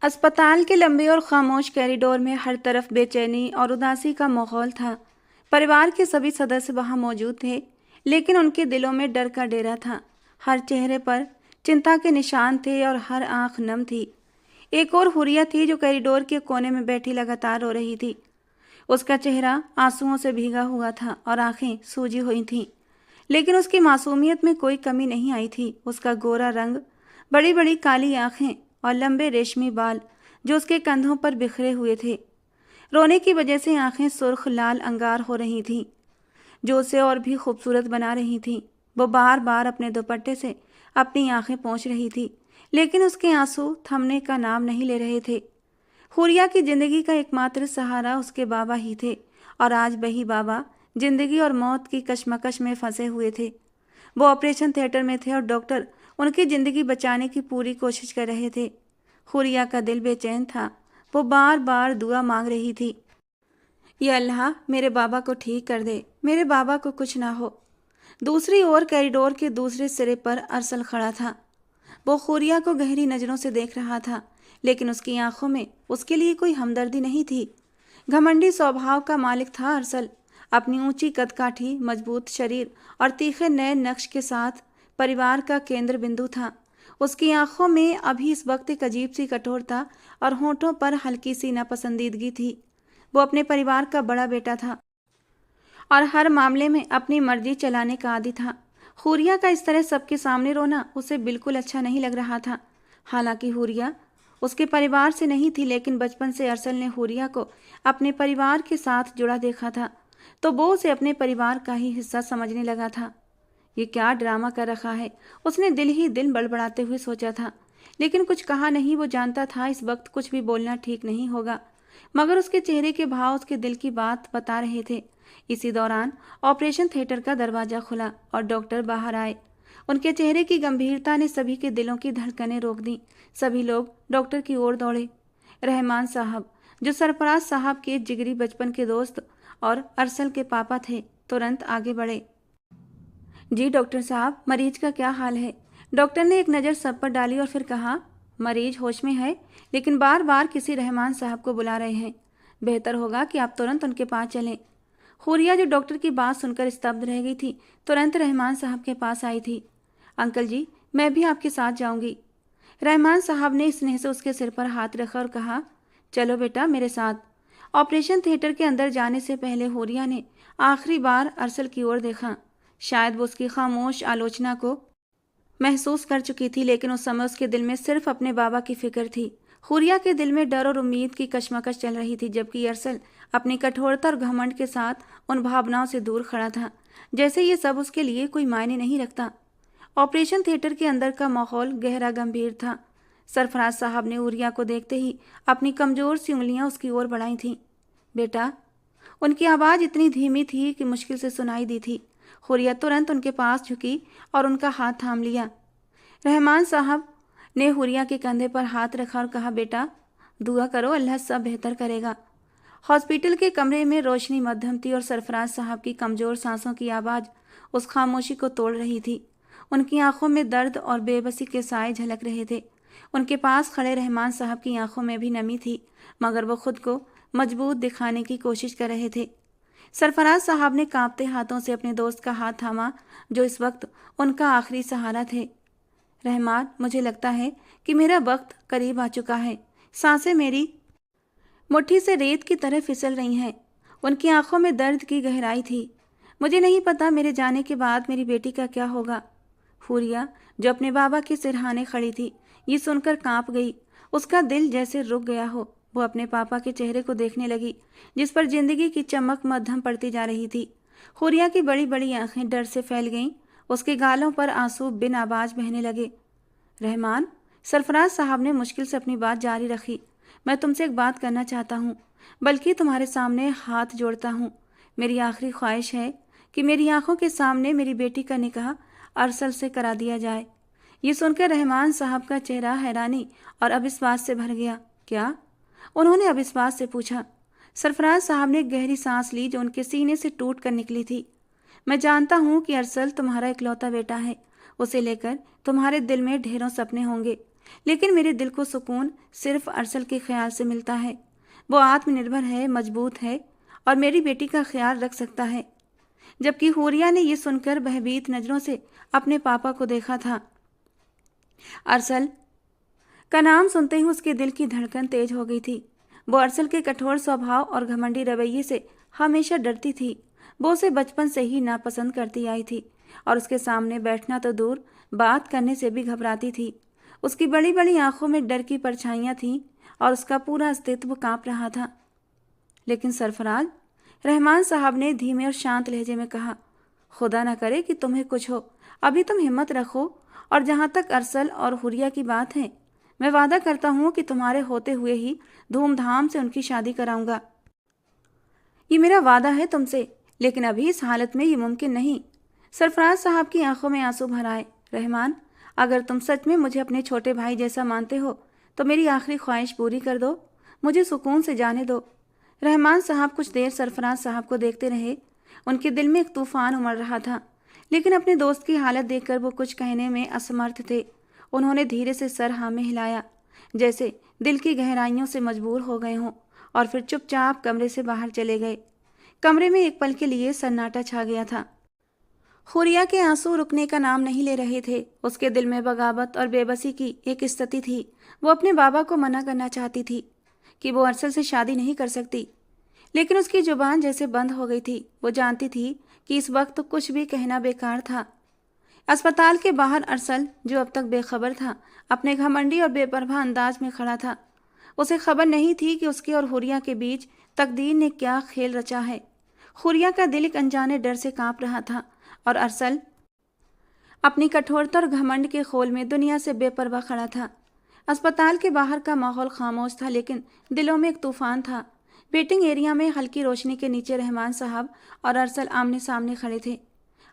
अस्पताल के लंबे और खामोश कॉरिडोर में हर तरफ बेचैनी और उदासी का माहौल था। परिवार के सभी सदस्य वहां मौजूद थे, लेकिन उनके दिलों में डर का डेरा था। हर चेहरे पर चिंता के निशान थे और हर आंख नम थी। एक और हुरिया थी जो कॉरिडोर के कोने में बैठी लगातार रो रही थी। उसका चेहरा आंसुओं से भीगा हुआ था और आंखें सूजी हुई थीं। लेकिन उसकी मासूमियत में कोई कमी नहीं आई थी। उसका गोरा रंग, बड़ी बड़ी काली आंखें और लंबे रेशमी बाल जो उसके कंधों पर बिखरे हुए थे। रोने की वजह से आंखें सुर्ख लाल अंगार हो रही थीं, जो उसे और भी खूबसूरत बना रही थीं। वो बार बार अपने दुपट्टे से अपनी आंखें पोंछ रही थी, लेकिन उसके आंसू थमने का नाम नहीं ले रहे थे। हुरिया की जिंदगी का एकमात्र सहारा उसके बाबा ही थे, और आज वही बाबा जिंदगी और मौत की कशमकश में फंसे हुए थे। वो ऑपरेशन थिएटर में थे और डॉक्टर उनकी जिंदगी बचाने की पूरी कोशिश कर रहे थे। हुरिया का दिल बेचैन था। वो बार बार दुआ मांग रही थी, या अल्लाह मेरे बाबा को ठीक कर दे, मेरे बाबा को कुछ ना हो। दूसरी ओर कॉरिडोर के दूसरे सिरे पर अरसल खड़ा था। वो हुरिया को गहरी नजरों से देख रहा था, लेकिन उसकी आंखों में उसके लिए कोई हमदर्दी नहीं थी। घमंडी स्वभाव का मालिक था अरसल। अपनी ऊंची कदकाठी, मजबूत शरीर और तीखे नए नक्श के साथ परिवार का केंद्र बिंदु था। उसकी आंखों में अभी इस वक्त एक अजीब सी कठोरता और होठों पर हल्की सी नापसंदीदगी थी। वो अपने परिवार का बड़ा बेटा था और हर मामले में अपनी मर्जी चलाने का आदी था। हुरिया का इस तरह सबके सामने रोना उसे बिल्कुल अच्छा नहीं लग रहा था। हालांकि हुरिया उसके परिवार से नहीं थी, लेकिन बचपन से अरसल ने हुरिया को अपने परिवार के साथ जुड़ा देखा था, तो वो उसे अपने परिवार का ही हिस्सा समझने लगा था। ये क्या ड्रामा कर रखा है, उसने दिल ही दिल बड़बड़ाते हुए सोचा था। लेकिन कुछ कहा नहीं। वो जानता था इस वक्त कुछ भी बोलना ठीक नहीं होगा, मगर उसके चेहरे के भाव उसके दिल की बात बता रहे थे। इसी दौरान ऑपरेशन थिएटर का दरवाजा खुला और डॉक्टर बाहर आए। उनके चेहरे की गंभीरता ने सभी के दिलों की धड़कनें रोक दी। सभी लोग डॉक्टर की ओर दौड़े। रहमान साहब, जो सरफराज साहब के जिगरी बचपन के दोस्त और अरसल के पापा थे, तुरंत आगे बढ़े। जी डॉक्टर साहब, मरीज का क्या हाल है? डॉक्टर ने एक नज़र सब पर डाली और फिर कहा, मरीज होश में है, लेकिन बार बार किसी रहमान साहब को बुला रहे हैं। बेहतर होगा कि आप तुरंत उनके पास चलें। हुरिया, जो डॉक्टर की बात सुनकर स्तब्ध रह गई थी, तुरंत रहमान साहब के पास आई थी। अंकल जी, मैं भी आपके साथ जाऊंगी। रहमान साहब ने स्नेह से उसके सिर पर हाथ रखा और कहा, चलो बेटा मेरे साथ। ऑपरेशन थिएटर के अंदर जाने से पहले हुरिया ने आखिरी बार अरसल की ओर देखा। शायद वो उसकी खामोश आलोचना को महसूस कर चुकी थी, लेकिन उस समय उसके दिल में सिर्फ अपने बाबा की फिक्र थी। हुरिया के दिल में डर और उम्मीद की कशमकश चल रही थी, जबकि अरसल अपनी कठोरता और घमंड के साथ उन भावनाओं से दूर खड़ा था, जैसे ये सब उसके लिए कोई मायने नहीं रखता। ऑपरेशन थिएटर के अंदर का माहौल गहरा गंभीर था। सरफराज साहब ने हुरिया को देखते ही अपनी कमजोर सी उंगलियां उसकी ओर बढ़ाई थीं। बेटा। उनकी आवाज़ इतनी धीमी थी कि मुश्किल से सुनाई दी थी। हुरिया तुरंत उनके पास झुकी और उनका हाथ थाम लिया। रहमान साहब ने हुरिया के कंधे पर हाथ रखा और कहा, बेटा दुआ करो, अल्लाह सब बेहतर करेगा। हॉस्पिटल के कमरे में रोशनी मध्यम थी और सरफराज साहब की कमज़ोर सांसों की आवाज़ उस खामोशी को तोड़ रही थी। उनकी आंखों में दर्द और बेबसी के साए झलक रहे थे। उनके पास खड़े रहमान साहब की आंखों में भी नमी थी, मगर वो खुद को मजबूत दिखाने की कोशिश कर रहे थे। सरफराज साहब ने कांपते हाथों से अपने दोस्त का हाथ थामा, जो इस वक्त उनका आखिरी सहारा थे। रहमान, मुझे लगता है कि मेरा वक्त करीब आ चुका है। सांसें मेरी मुट्ठी से रेत की तरह फिसल रही हैं। उनकी आंखों में दर्द की गहराई थी। मुझे नहीं पता मेरे जाने के बाद मेरी बेटी का क्या होगा। हुरिया, जो अपने बाबा के सिरहाने खड़ी थी, ये सुनकर कांप गई। उसका दिल जैसे रुक गया हो। वो अपने पापा के चेहरे को देखने लगी, जिस पर जिंदगी की चमक मद्धम पड़ती जा रही थी। हुरिया की बड़ी बड़ी आंखें डर से फैल गईं। उसके गालों पर आंसू बिन आवाज बहने लगे। रहमान, सरफराज साहब ने मुश्किल से अपनी बात जारी रखी, मैं तुमसे एक बात करना चाहता हूँ, बल्कि तुम्हारे सामने हाथ जोड़ता हूँ। मेरी आखिरी ख्वाहिश है कि मेरी आंखों के सामने मेरी बेटी का निकाह अरसल से करा दिया जाए। ये सुनकर रहमान साहब का चेहरा हैरानी और अविश्वास से भर गया। क्या? उन्होंने अविश्वास से पूछा। सरफराज साहब ने गहरी सांस ली, जो उनके सीने से टूट कर निकली थी। मैं जानता हूँ कि अरसल तुम्हारा इकलौता बेटा है। उसे लेकर तुम्हारे दिल में ढेरों सपने होंगे, लेकिन मेरे दिल को सुकून सिर्फ अरसल के ख्याल से मिलता है। वो आत्मनिर्भर है, मजबूत है और मेरी बेटी का ख्याल रख सकता है। जबकि हुरिया ने यह सुनकर भयभीत नजरों से अपने पापा को देखा था। अरसल का नाम सुनते ही उसके दिल की धड़कन तेज हो गई थी। वो अरसल के कठोर स्वभाव और घमंडी रवैये से हमेशा डरती थी। वो उसे बचपन से ही नापसंद करती आई थी और उसके सामने बैठना तो दूर, बात करने से भी घबराती थी। उसकी बड़ी बड़ी आंखों में डर की परछाइयां थीं और उसका पूरा अस्तित्व कांप रहा था। लेकिन सरफराज, रहमान साहब ने धीमे और शांत लहजे में कहा, खुदा ना करे कि तुम्हें कुछ हो। अभी तुम हिम्मत रखो और जहां तक अरसल और हुरिया की बात है, मैं वादा करता हूं कि तुम्हारे होते हुए ही धूमधाम से उनकी शादी कराऊंगा। ये मेरा वादा है तुमसे, लेकिन अभी इस हालत में ये मुमकिन नहीं। सरफराज साहब की आंखों में आंसू भर आए। रहमान, अगर तुम सच में मुझे अपने छोटे भाई जैसा मानते हो तो मेरी आखिरी ख्वाहिश पूरी कर दो, मुझे सुकून से जाने दो। रहमान साहब कुछ देर सरफराज साहब को देखते रहे। उनके दिल में एक तूफान उमड़ रहा था, लेकिन अपने दोस्त की हालत देखकर वो कुछ कहने में असमर्थ थे। उन्होंने धीरे से सर हाँ में हिलाया, जैसे दिल की गहराइयों से मजबूर हो गए हों, और फिर चुपचाप कमरे से बाहर चले गए। कमरे में एक पल के लिए सन्नाटा छा गया था। हुरिया के आंसू रुकने का नाम नहीं ले रहे थे। उसके दिल में बगावत और बेबसी की एक स्थिति थी। वो अपने बाबा को मना करना चाहती थी कि वो अरसल से शादी नहीं कर सकती, लेकिन उसकी जुबान जैसे बंद हो गई थी। वो जानती थी कि इस वक्त कुछ भी कहना बेकार था। अस्पताल के बाहर अरसल, जो अब तक बेखबर था, अपने घमंडी और बेपरवाह अंदाज में खड़ा था। उसे खबर नहीं थी कि उसके और हुरिया के बीच तकदीर ने क्या खेल रचा है। हुरिया का दिल एक अनजाने डर से कांप रहा था और अरसल अपनी कठोरता और घमंड के खोल में दुनिया से बेपरवाह खड़ा था। अस्पताल के बाहर का माहौल खामोश था, लेकिन दिलों में एक तूफान था। वेटिंग एरिया में हल्की रोशनी के नीचे रहमान साहब और अरसल आमने सामने खड़े थे।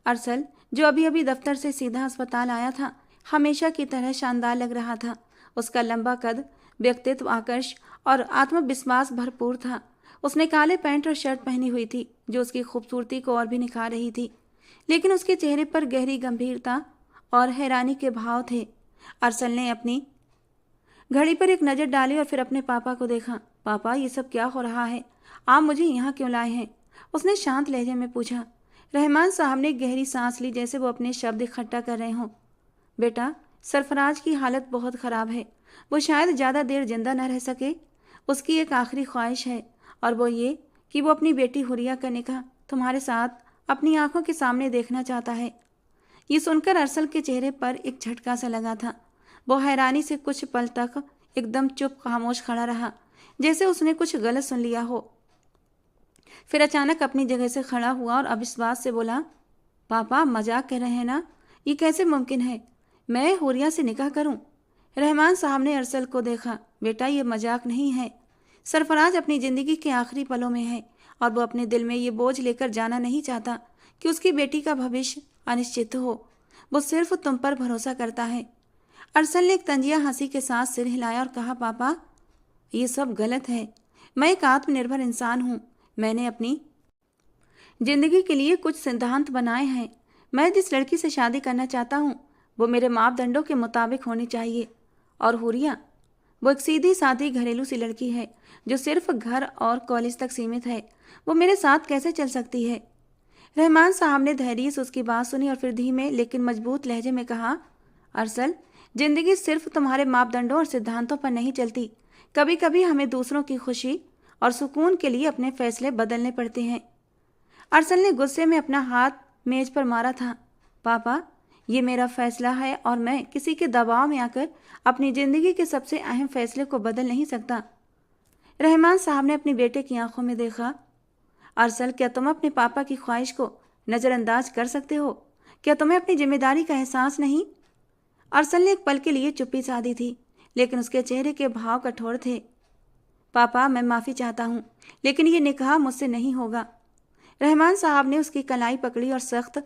अरसल, जो अभी अभी दफ्तर से सीधा अस्पताल आया था, हमेशा की तरह शानदार लग रहा था। उसका लंबा कद, व्यक्तित्व आकर्ष और आत्मविश्वास भरपूर था। उसने काले पैंट और शर्ट पहनी हुई थी, जो उसकी खूबसूरती को और भी निखार रही थी, लेकिन उसके चेहरे पर गहरी गंभीरता और हैरानी के भाव थे। अरसल ने अपनी घड़ी पर एक नज़र डाली और फिर अपने पापा को देखा। पापा, ये सब क्या हो रहा है? आप मुझे यहाँ क्यों लाए हैं? उसने शांत लहजे में पूछा। रहमान साहब ने गहरी सांस ली, जैसे वो अपने शब्द इकट्ठा कर रहे हों। बेटा, सरफराज की हालत बहुत ख़राब है। वो शायद ज़्यादा देर जिंदा न रह सके। उसकी एक आखिरी ख्वाहिश है, और वो ये कि वो अपनी बेटी हुरिया का निकाह तुम्हारे साथ अपनी आंखों के सामने देखना चाहता है। ये सुनकर अरसल के चेहरे पर एक झटका सा लगा था। वो हैरानी से कुछ पल तक एकदम चुप खामोश खड़ा रहा, जैसे उसने कुछ गलत सुन लिया हो। फिर अचानक अपनी जगह से खड़ा हुआ और अविश्वास से बोला, पापा, मजाक कर रहे हैं ना? ये कैसे मुमकिन है? मैं हुरिया से निकाह करूं? रहमान साहब ने अरसल को देखा। बेटा, ये मजाक नहीं है। सरफराज अपनी ज़िंदगी के आखिरी पलों में है और वो अपने दिल में ये बोझ लेकर जाना नहीं चाहता कि उसकी बेटी का भविष्य अनिश्चित हो। वो सिर्फ तुम पर भरोसा करता है। अरसल ने एक तंजिया हंसी के साथ सिर हिलाया और कहा, पापा, ये सब गलत है। मैं एक आत्मनिर्भर इंसान हूँ। मैंने अपनी जिंदगी के लिए कुछ सिद्धांत बनाए हैं। मैं जिस लड़की से शादी करना चाहता हूँ वो मेरे मापदंडों के मुताबिक होनी चाहिए। और हुरिया, वो एक सीधी सादी घरेलू सी लड़की है जो सिर्फ घर और कॉलेज तक सीमित है। वो मेरे साथ कैसे चल सकती है? रहमान साहब ने धैर्य से उसकी बात सुनी और फिर धीमे लेकिन मजबूत लहजे में कहा, अरसल, जिंदगी सिर्फ तुम्हारे मापदंडों और सिद्धांतों पर नहीं चलती। कभी कभी हमें दूसरों की खुशी और सुकून के लिए अपने फैसले बदलने पड़ते हैं। अरसल ने गुस्से में अपना हाथ मेज पर मारा था। पापा, ये मेरा फैसला है और मैं किसी के दबाव में आकर अपनी जिंदगी के सबसे अहम फैसले को बदल नहीं सकता। रहमान साहब ने अपनी बेटे की आंखों में देखा। अरसल, क्या तुम अपने पापा की ख्वाहिश को नज़रअंदाज कर सकते हो? क्या तुम्हें अपनी जिम्मेदारी का एहसास नहीं? अरसल ने एक पल के लिए चुप्पी साधी थी, लेकिन उसके चेहरे के भाव कठोर थे। पापा, मैं माफ़ी चाहता हूँ, लेकिन ये निकाह मुझसे नहीं होगा। रहमान साहब ने उसकी कलाई पकड़ी और सख्त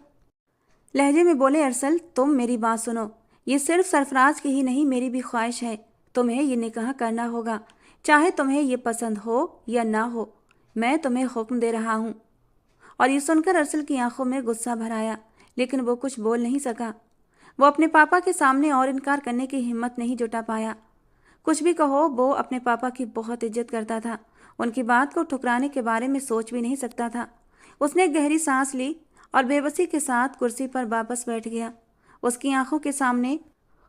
लहजे में बोले, अरसल, तुम मेरी बात सुनो। ये सिर्फ सरफराज की ही नहीं, मेरी भी ख्वाहिश है। तुम्हें ये निकाह करना होगा, चाहे तुम्हें ये पसंद हो या ना हो। मैं तुम्हें हुक्म दे रहा हूँ। और ये सुनकर अरसल की आंखों में गुस्सा भर आया, लेकिन वो कुछ बोल नहीं सका। वो अपने पापा के सामने और इनकार करने की हिम्मत नहीं जुटा पाया। कुछ भी कहो, वो अपने पापा की बहुत इज्जत करता था। उनकी बात को ठुकराने के बारे में सोच भी नहीं सकता था। उसने एक गहरी सांस ली और बेबसी के साथ कुर्सी पर वापस बैठ गया। उसकी आंखों के सामने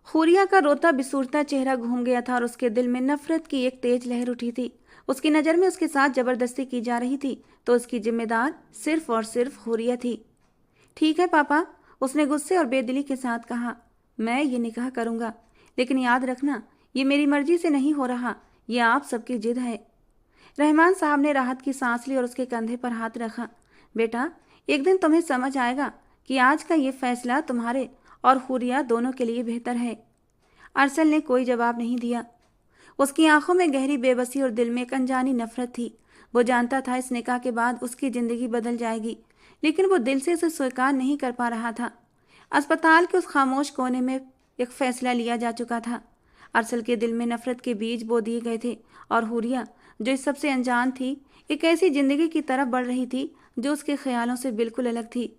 हुरिया का रोता बिसूरता चेहरा घूम गया था और उसके दिल में नफरत की एक तेज लहर उठी थी। उसकी नज़र में उसके साथ जबरदस्ती की जा रही थी, तो उसकी जिम्मेदार सिर्फ और सिर्फ हुरिया थी। ठीक है पापा, उसने गुस्से और बेदिली के साथ कहा, मैं ये निकाह करूंगा, लेकिन याद रखना ये मेरी मर्जी से नहीं हो रहा, ये आप सबकी जिद है। रहमान साहब ने राहत की सांस ली और उसके कंधे पर हाथ रखा। बेटा, एक दिन तुम्हें समझ आएगा कि आज का ये फैसला तुम्हारे और हुरिया दोनों के लिए बेहतर है। अरसल ने कोई जवाब नहीं दिया। उसकी आंखों में गहरी बेबसी और दिल में एक अनजानी नफरत थी। वो जानता था इस निकाह के बाद उसकी जिंदगी बदल जाएगी, लेकिन वो दिल से इसे स्वीकार नहीं कर पा रहा था। अस्पताल के उस खामोश कोने में एक फैसला लिया जा चुका था। अरसल के दिल में नफरत के बीज बो दिए गए थे और हुरिया, जो इस सबसे अनजान थी, एक ऐसी जिंदगी की तरफ बढ़ रही थी जो उसके ख्यालों से बिल्कुल अलग थी।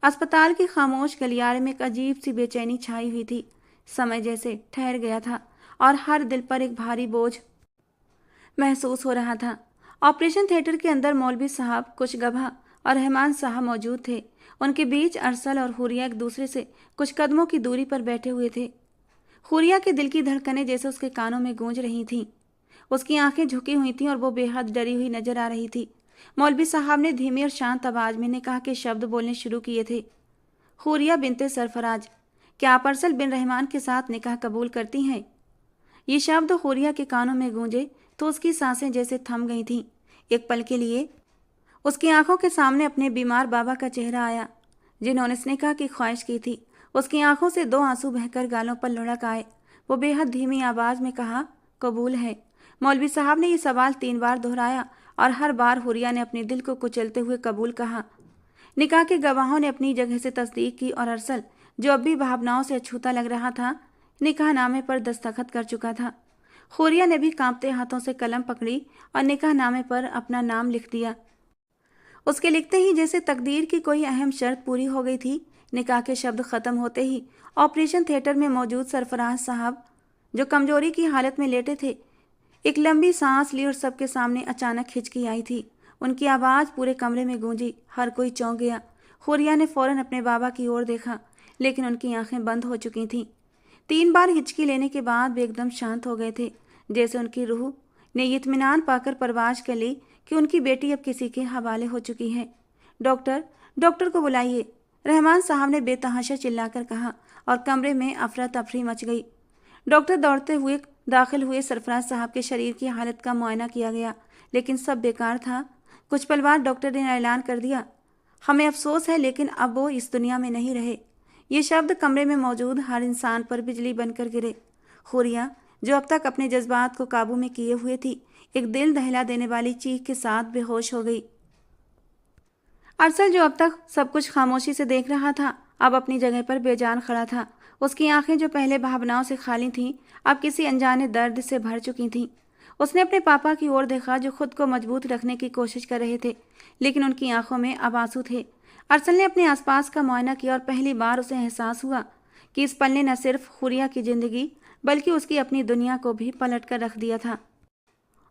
अस्पताल के खामोश गलियारे में एक अजीब सी बेचैनी छाई हुई थी। समय जैसे ठहर गया था और हर दिल पर एक भारी बोझ महसूस हो रहा था। ऑपरेशन थिएटर के अंदर मौलवी साहब, कुछ गभा और रहमान साहब मौजूद थे। उनके बीच अरसल और हुरिया एक दूसरे से कुछ कदमों की दूरी पर बैठे हुए थे। हुरिया के दिल की धड़कनें जैसे उसके कानों में गूंज रही थीं। उसकी आंखें झुकी हुई थीं और वो बेहद डरी हुई नजर आ रही थी। मौलवी साहब ने धीमी और शांत आवाज में निकाह के शब्द बोलने शुरू किए थे। हुरिया बिनते सरफराज, क्या आप अरसल बिन रहमान के साथ निकाह कबूल करती हैं? ये शब्द हुरिया के कानों में गूंजे तो उसकी सांसें जैसे थम गई थीं। एक पल के लिए उसकी आंखों के सामने अपने बीमार बाबा का चेहरा आया, जिन्होंने इस निकाह की ख्वाहिश की थी। उसकी आंखों से दो आंसू बहकर गालों पर लुढ़क आए। वो बेहद धीमी आवाज में कहा, कबूल है। मौलवी साहब ने ये सवाल 3 बार दोहराया और हर बार हुरिया ने अपने दिल को कुचलते हुए कबूल कहा। निकाह के गवाहों ने अपनी जगह से तस्दीक की और अरसल, जो अब भी भावनाओं से अछूता लग रहा था, निकाह नामे पर दस्तखत कर चुका था। हुरिया ने भी कांपते हाथों से कलम पकड़ी और निकाह नामे पर अपना नाम लिख दिया। उसके लिखते ही जैसे तकदीर की कोई अहम शर्त पूरी हो गई थी। निकाह के शब्द खत्म होते ही ऑपरेशन थिएटर में मौजूद सरफराज साहब, जो कमजोरी की हालत में लेटे थे, एक लंबी सांस ली और सबके सामने अचानक हिचकी आई थी। उनकी आवाज़ पूरे कमरे में गूंजी। हर कोई चौंक गया। हुरिया ने फौरन अपने बाबा की ओर देखा, लेकिन उनकी आंखें बंद हो चुकी थीं। 3 बार हिचकी लेने के बाद वे एकदम शांत हो गए थे, जैसे उनकी रूह ने ये इत्मीनान पाकर परवाज कर ली कि उनकी बेटी अब किसी के हवाले हो चुकी है। डॉक्टर, डॉक्टर को बुलाइए, रहमान साहब ने बेतहाशा चिल्लाकर कहा और कमरे में अफरा तफरी मच गई। डॉक्टर दौड़ते हुए दाखिल हुए। सरफराज साहब के शरीर की हालत का मुआयना किया गया, लेकिन सब बेकार था। कुछ पल बाद डॉक्टर ने ऐलान कर दिया, हमें अफसोस है, लेकिन अब वो इस दुनिया में नहीं रहे। ये शब्द कमरे में मौजूद हर इंसान पर बिजली बनकर गिरे। हुरिया, जो अब तक अपने जज्बात को काबू में किए हुए थी, एक दिल दहला देने वाली चीख के साथ बेहोश हो गई। अरसल, जो अब तक सब कुछ खामोशी से देख रहा था, अब अपनी जगह पर बेजान खड़ा था। उसकी आंखें, जो पहले भावनाओं से खाली थीं, अब किसी अनजाने दर्द से भर चुकी थीं। उसने अपने पापा की ओर देखा, जो खुद को मजबूत रखने की कोशिश कर रहे थे, लेकिन उनकी आंखों में अब आंसू थे। अरसल ने अपने आसपास का मुआयना किया और पहली बार उसे एहसास हुआ कि इस पल ने न सिर्फ हुरिया की जिंदगी, बल्कि उसकी अपनी दुनिया को भी पलट कर रख दिया था।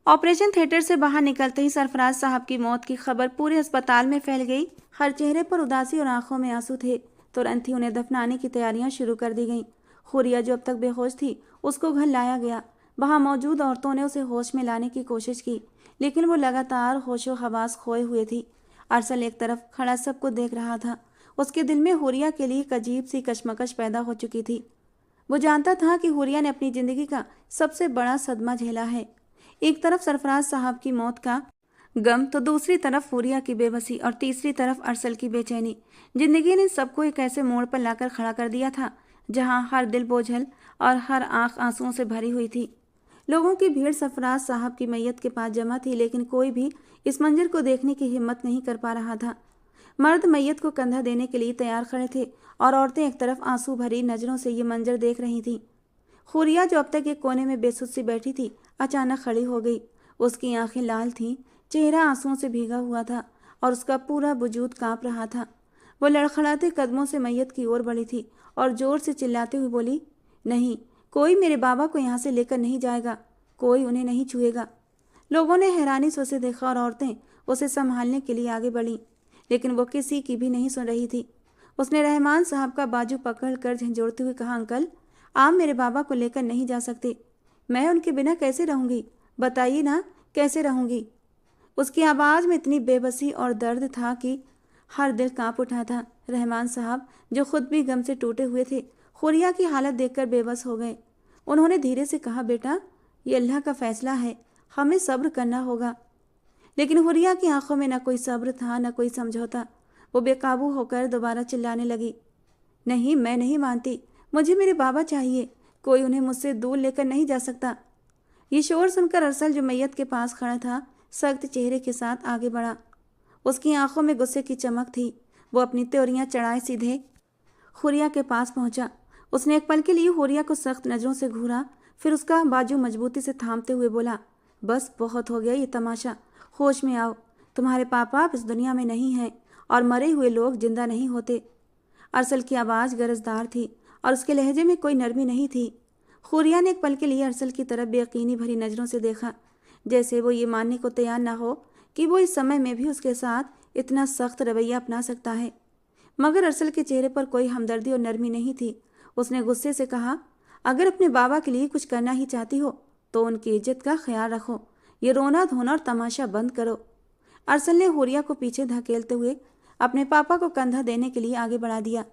ऑपरेशन थिएटर से बाहर निकलते ही सरफराज साहब की मौत की खबर पूरे अस्पताल में फैल गई। हर चेहरे पर उदासी और आंखों में आंसू थे। तुरंत ही उन्हें दफनाने की तैयारियां शुरू कर दी गईं। हुरिया, जो अब तक बेहोश थी, उसको घर लाया गया। वहां मौजूद औरतों ने उसे होश में लाने की कोशिश की, लेकिन वो लगातार होशो हवास खोए हुए थी। अरसल एक तरफ खड़ा सबको देख रहा था। उसके दिल में हुरिया के लिए एक अजीब सी कशमकश पैदा हो चुकी थी। वो जानता था कि हुरिया ने अपनी जिंदगी का सबसे बड़ा सदमा झेला है। एक तरफ सरफराज साहब की मौत का गम, तो दूसरी तरफ हुरिया की बेबसी और तीसरी तरफ अरसल की बेचैनी। जिंदगी ने सबको एक ऐसे मोड़ पर लाकर खड़ा कर दिया था, जहां हर दिल बोझल और हर आंख आंसुओं से भरी हुई थी। लोगों की भीड़ सरफराज साहब की मैयत के पास जमा थी, लेकिन कोई भी इस मंजर को देखने की हिम्मत नहीं कर पा रहा था। मर्द मैयत को कंधा देने के लिए तैयार खड़े थे और औरतें एक तरफ आंसू भरी नजरों से ये मंजर देख रही थीं। हुरिया, जो अब तक एक कोने में बेसुध सी बैठी थी, अचानक खड़ी हो गई। उसकी आंखें लाल थीं, चेहरा आंसुओं से भीगा हुआ था और उसका पूरा वजूद कांप रहा था। वो लड़खड़ाते कदमों से मैयत की ओर बढ़ी थी और जोर से चिल्लाते हुए बोली, नहीं, कोई मेरे बाबा को यहाँ से लेकर नहीं जाएगा, कोई उन्हें नहीं छुएगा। लोगों ने हैरानी से उसे देखा और औरतें उसे संभालने के लिए आगे बढ़ीं, लेकिन वो किसी की भी नहीं सुन रही थी। उसने रहमान साहब का बाजू पकड़कर झंझोड़ते हुए कहा, अंकल, आप मेरे बाबा को लेकर नहीं जा सकते। मैं उनके बिना कैसे रहूंगी, बताइए ना, कैसे रहूंगी। उसकी आवाज़ में इतनी बेबसी और दर्द था कि हर दिल कांप उठा था। रहमान साहब, जो खुद भी गम से टूटे हुए थे, हुरिया की हालत देखकर बेबस हो गए। उन्होंने धीरे से कहा, बेटा, ये अल्लाह का फैसला है, हमें सब्र करना होगा। लेकिन हुरिया की आंखों में न कोई सब्र था, न कोई समझौता। वो बेकाबू होकर दोबारा चिल्लाने लगी, नहीं, मैं नहीं मानती, मुझे मेरे बाबा चाहिए, कोई उन्हें मुझसे दूर लेकर नहीं जा सकता। ये शोर सुनकर अरसल, जो मैयत के पास खड़ा था, सख्त चेहरे के साथ आगे बढ़ा। उसकी आंखों में गुस्से की चमक थी। वो अपनी त्योरियां चढ़ाए सीधे हुरिया के पास पहुंचा। उसने एक पल के लिए हुरिया को सख्त नजरों से घूरा, फिर उसका बाजू मजबूती से थामते हुए बोला, बस बहुत हो गया ये तमाशा, होश में आओ। तुम्हारे पापा अब इस दुनिया में नहीं हैं और मरे हुए लोग जिंदा नहीं होते। अरसल की आवाज़ गरजदार थी और उसके लहजे में कोई नरमी नहीं थी। हुरिया ने एक पल के लिए अरसल की तरफ बेयकीनी भरी नज़रों से देखा, जैसे वो ये मानने को तैयार न हो कि वो इस समय में भी उसके साथ इतना सख्त रवैया अपना सकता है। मगर अरसल के चेहरे पर कोई हमदर्दी और नरमी नहीं थी। उसने गुस्से से कहा, अगर अपने बाबा के लिए कुछ करना ही चाहती हो तो उनकी इज्जत का ख्याल रखो, ये रोना धोना और तमाशा बंद करो। अरसल ने हुरिया को पीछे धकेलते हुए अपने पापा को कंधा देने के लिए आगे बढ़ा दिया।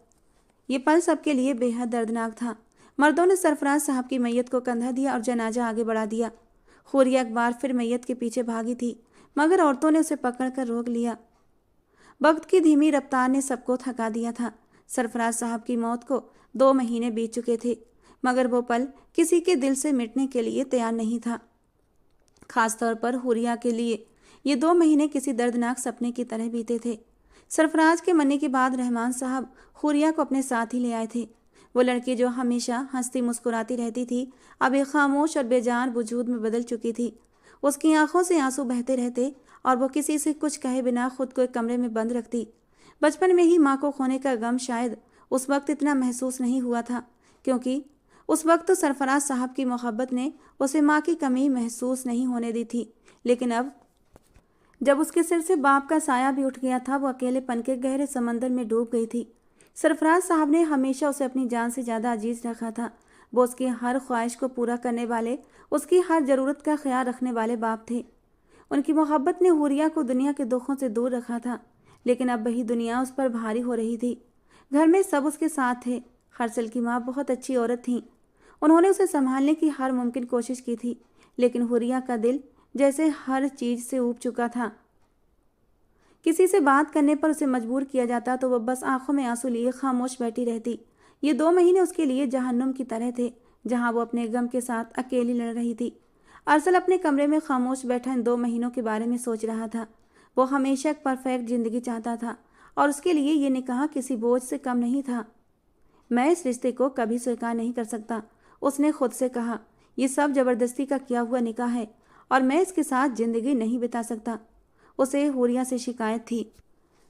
ये पल सबके लिए बेहद दर्दनाक था। मर्दों ने सरफराज साहब की मैयत को कंधा दिया और जनाजा आगे बढ़ा दिया। हुरिया एक बार फिर मैयत के पीछे भागी थी, मगर औरतों ने उसे पकड़कर रोक लिया। वक्त की धीमी रफ्तार ने सबको थका दिया था। सरफराज साहब की मौत को 2 महीने बीत चुके थे, मगर वो पल किसी के दिल से मिटने के लिए तैयार नहीं था। खासतौर पर हुरिया के लिए ये 2 महीने किसी दर्दनाक सपने की तरह बीते थे। सरफराज के मरने के बाद रहमान साहब हुरिया को अपने साथ ही ले आए थे। वो लड़की जो हमेशा हंसती मुस्कुराती रहती थी, अब एक खामोश और बेजान वजूद में बदल चुकी थी। उसकी आंखों से आंसू बहते रहते और वो किसी से कुछ कहे बिना खुद को एक कमरे में बंद रखती। बचपन में ही माँ को खोने का गम शायद उस वक्त इतना महसूस नहीं हुआ था, क्योंकि उस वक्त तो सरफराज साहब की मोहब्बत ने उसे माँ की कमी महसूस नहीं होने दी थी। लेकिन अब जब उसके सिर से बाप का साया भी उठ गया था, वो अकेलेपन के गहरे समंदर में डूब गई थी। सरफराज साहब ने हमेशा उसे अपनी जान से ज़्यादा अजीज रखा था। वो उसकी हर ख्वाहिश को पूरा करने वाले, उसकी हर ज़रूरत का ख्याल रखने वाले बाप थे। उनकी मोहब्बत ने हुरिया को दुनिया के दुखों से दूर रखा था, लेकिन अब वही दुनिया उस पर भारी हो रही थी। घर में सब उसके साथ थे। हरसल की माँ बहुत अच्छी औरत थी। उन्होंने उसे संभालने की हर मुमकिन कोशिश की थी, लेकिन हुरिया का दिल जैसे हर चीज़ से ऊब चुका था। किसी से बात करने पर उसे मजबूर किया जाता तो वह बस आंखों में आंसू लिए खामोश बैठी रहती। ये 2 महीने उसके लिए जहन्नुम की तरह थे, जहां वो अपने गम के साथ अकेली लड़ रही थी। अरसल अपने कमरे में खामोश बैठा इन 2 महीनों के बारे में सोच रहा था। वो हमेशा एक परफेक्ट जिंदगी चाहता था और उसके लिए ये निकाह किसी बोझ से कम नहीं था। मैं इस रिश्ते को कभी स्वीकार नहीं कर सकता, उसने खुद से कहा। यह सब जबरदस्ती का किया हुआ निकाह है और मैं इसके साथ जिंदगी नहीं बिता सकता। उसे हुरिया से शिकायत थी,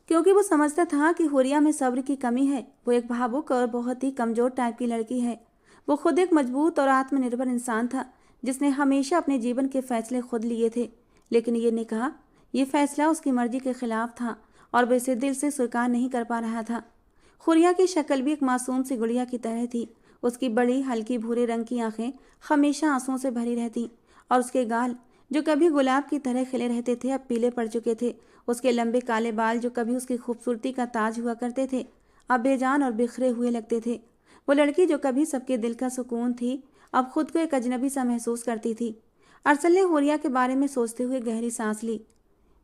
क्योंकि वो समझता था कि हुरिया में सब्र की कमी है। वो एक भावुक और बहुत ही कमज़ोर टाइप की लड़की है। वो खुद एक मजबूत और आत्मनिर्भर इंसान था, जिसने हमेशा अपने जीवन के फैसले खुद लिए थे। लेकिन ये निकाह, ये फैसला उसकी मर्जी के खिलाफ था और वो इसे दिल से स्वीकार नहीं कर पा रहा था। हुरिया की शक्ल भी एक मासूम सी गुड़िया की तरह थी। उसकी बड़ी हल्की भूरे रंग की आंखें हमेशा आंसुओं से भरी रहती और उसके गाल, जो कभी गुलाब की तरह खिले रहते थे, अब पीले पड़ चुके थे। उसके लंबे काले बाल, जो कभी उसकी खूबसूरती का ताज हुआ करते थे, अब बेजान और बिखरे हुए लगते थे। वो लड़की जो कभी सबके दिल का सुकून थी, अब खुद को एक अजनबी सा महसूस करती थी। अरसल ने हुरिया के बारे में सोचते हुए गहरी सांस ली।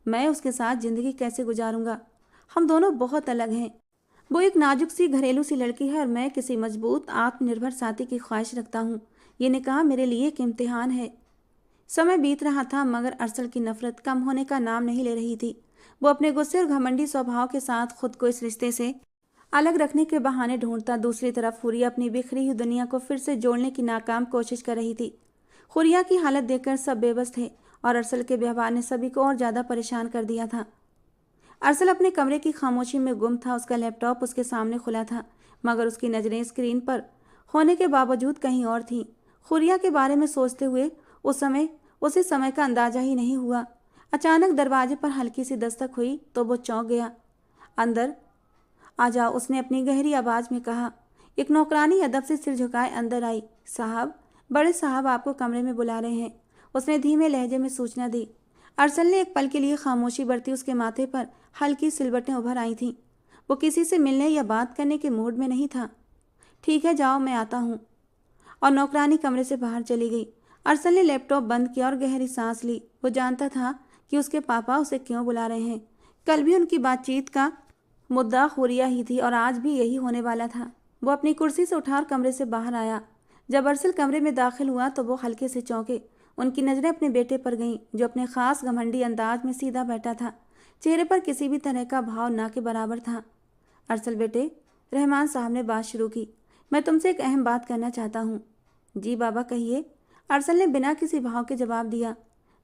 मैं उसके साथ जिंदगी कैसे गुजारूंगा? हम दोनों बहुत अलग हैं। वो एक नाजुक सी घरेलू सी लड़की है और मैं किसी मजबूत आत्मनिर्भर साथी की ख्वाहिश रखता हूँ। ये निकाह मेरे लिए एक इम्तिहान है। समय बीत रहा था, मगर अरसल की नफरत कम होने का नाम नहीं ले रही थी। वो अपने गुस्से और घमंडी स्वभाव के साथ खुद को इस रिश्ते से अलग रखने के बहाने ढूंढता। दूसरी तरफ हुरिया अपनी बिखरी हुई दुनिया को फिर से जोड़ने की नाकाम कोशिश कर रही थी। हुरिया की हालत देखकर सब बेबस थे और अरसल के व्यवहार ने सभी को और ज़्यादा परेशान कर दिया था। अरसल अपने कमरे की खामोशी में गुम था। उसका लैपटॉप उसके सामने खुला था, मगर उसकी नज़रें स्क्रीन पर होने के बावजूद कहीं और थीं। हुरिया के बारे में सोचते हुए उसे समय का अंदाजा ही नहीं हुआ। अचानक दरवाजे पर हल्की सी दस्तक हुई तो वो चौंक गया। अंदर आ जाओ, उसने अपनी गहरी आवाज़ में कहा। एक नौकरानी अदब से सिर झुकाए अंदर आई। साहब, बड़े साहब आपको कमरे में बुला रहे हैं, उसने धीमे लहजे में सूचना दी। अरसल ने एक पल के लिए खामोशी बरती। उसके माथे पर हल्की सिलवटें उभर आई थीं। वो किसी से मिलने या बात करने के मूड में नहीं था। ठीक है, जाओ, मैं आता हूँ। और नौकरानी कमरे से बाहर चली गई। अरसल ने लैपटॉप बंद किया और गहरी सांस ली। वो जानता था कि उसके पापा उसे क्यों बुला रहे हैं। कल भी उनकी बातचीत का मुद्दा हुरिया ही थी और आज भी यही होने वाला था। वो अपनी कुर्सी से उठाकर कमरे से बाहर आया। जब अरसल कमरे में दाखिल हुआ तो वो हल्के से चौंके। उनकी नज़रें अपने बेटे पर गईं, जो अपने खास घमंडी अंदाज में सीधा बैठा था। चेहरे पर किसी भी तरह का भाव ना के बराबर था। अरसल बेटे, रहमान साहब ने बात शुरू की, मैं तुमसे एक अहम बात करना चाहता हूँ। जी बाबा, कहिए, अरसल ने बिना किसी भाव के जवाब दिया।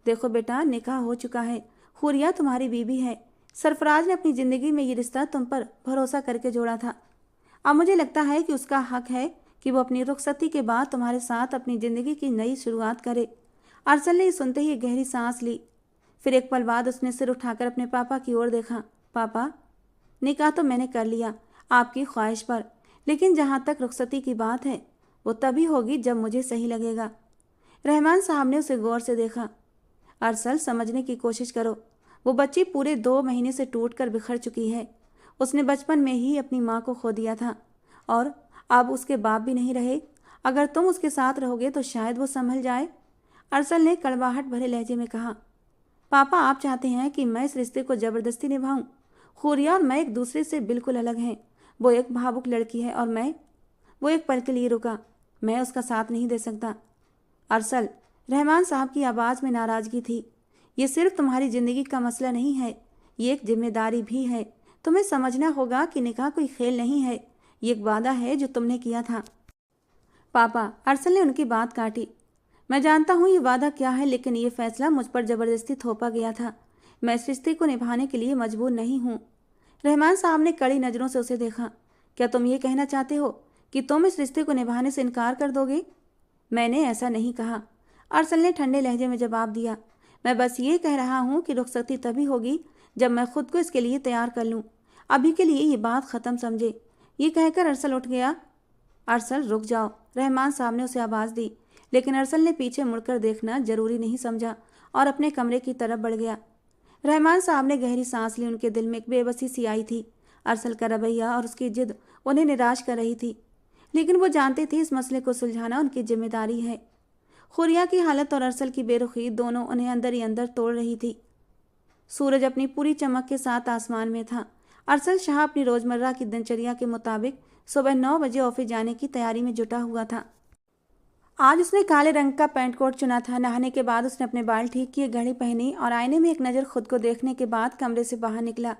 देखो बेटा, निकाह हो चुका है, हुरिया तुम्हारी बीवी है। सरफराज ने अपनी ज़िंदगी में ये रिश्ता तुम पर भरोसा करके जोड़ा था। अब मुझे लगता है कि उसका हक है कि वो अपनी रुखसती के बाद तुम्हारे साथ अपनी ज़िंदगी की नई शुरुआत करे। अरसल ने सुनते ही गहरी सांस ली। फिर एक पल बाद उसने सिर उठाकर अपने पापा की ओर देखा। पापा, निकाह तो मैंने कर लिया आपकी ख्वाहिश पर, लेकिन जहाँ तक रुखसती की बात है वो तभी होगी जब मुझे सही लगेगा। रहमान साहब ने उसे गौर से देखा। अरसल, समझने की कोशिश करो, वो बच्ची पूरे 2 महीने से टूट कर बिखर चुकी है। उसने बचपन में ही अपनी माँ को खो दिया था और अब उसके बाप भी नहीं रहे। अगर तुम उसके साथ रहोगे तो शायद वो संभल जाए। अरसल ने कड़वाहट भरे लहजे में कहा। पापा, आप चाहते हैं कि मैं इस रिश्ते को ज़बरदस्ती निभाऊं? हुरिया और मैं एक दूसरे से बिल्कुल अलग हैं। वो एक भावुक लड़की है और मैं। वो एक पल के लिए रुका। मैं उसका साथ नहीं दे सकता। अरसल, रहमान साहब की आवाज़ में नाराज़गी थी। ये सिर्फ तुम्हारी ज़िंदगी का मसला नहीं है, ये एक जिम्मेदारी भी है। तुम्हें समझना होगा कि निकाह कोई खेल नहीं है, ये एक वादा है जो तुमने किया था। पापा, अरसल ने उनकी बात काटी। मैं जानता हूँ ये वादा क्या है, लेकिन ये फैसला मुझ पर ज़बरदस्ती थोपा गया था। मैं इस रिश्ते को निभाने के लिए मजबूर नहीं हूँ। रहमान साहब ने कड़ी नज़रों से उसे देखा। क्या तुम ये कहना चाहते हो कि तुम इस रिश्ते को निभाने से इनकार कर दोगे? मैंने ऐसा नहीं कहा, अरसल ने ठंडे लहजे में जवाब दिया। मैं बस ये कह रहा हूँ कि रुखसती तभी होगी जब मैं खुद को इसके लिए तैयार कर लूँ। अभी के लिए ये बात ख़त्म समझे। ये कहकर अरसल उठ गया। अरसल, रुक जाओ, रहमान साहब ने उसे आवाज़ दी, लेकिन अरसल ने पीछे मुड़कर देखना जरूरी नहीं समझा और अपने कमरे की तरफ बढ़ गया। रहमान साहब ने गहरी सांस ली। उनके दिल में एक बेबसी सी आई थी। अरसल का रवैया और उसकी जिद उन्हें निराश कर रही थी, लेकिन वो जानते थे इस मसले को सुलझाना उनकी जिम्मेदारी है। हुरिया की हालत और अरसल की बेरुखी दोनों उन्हें अंदर ही अंदर तोड़ रही थी। सूरज अपनी पूरी चमक के साथ आसमान में था। अरसल शाह अपनी रोज़मर्रा की दिनचर्या के मुताबिक सुबह 9 बजे ऑफिस जाने की तैयारी में जुटा हुआ था। आज उसने काले रंग का पैंट कोट चुना था। नहाने के बाद उसने अपने बाल ठीक किए, घड़ी पहनी और आईने में एक नज़र खुद को देखने के बाद कमरे से बाहर निकला।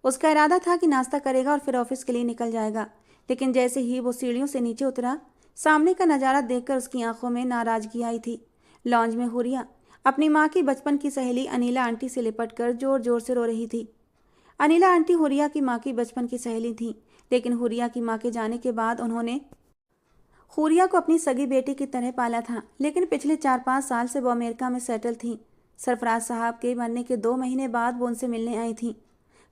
उसका इरादा था कि नाश्ता करेगा और फिर ऑफिस के लिए निकल जाएगा, लेकिन जैसे ही वो सीढ़ियों से नीचे उतरा, सामने का नज़ारा देखकर उसकी आंखों में नाराज़गी आई थी। लॉन्ज में हुरिया अपनी माँ की बचपन की सहेली अनिला आंटी से लिपट कर जोर जोर से रो रही थी। अनिला आंटी हुरिया की माँ की बचपन की सहेली थी, लेकिन हुरिया की माँ के जाने के बाद उन्होंने हुरिया को अपनी सगी बेटी की तरह पाला था। लेकिन पिछले 4-5 साल से वो अमेरिका में सेटल थी। सरफराज साहब के मरने के 2 महीने बाद वो उनसे मिलने आई थी।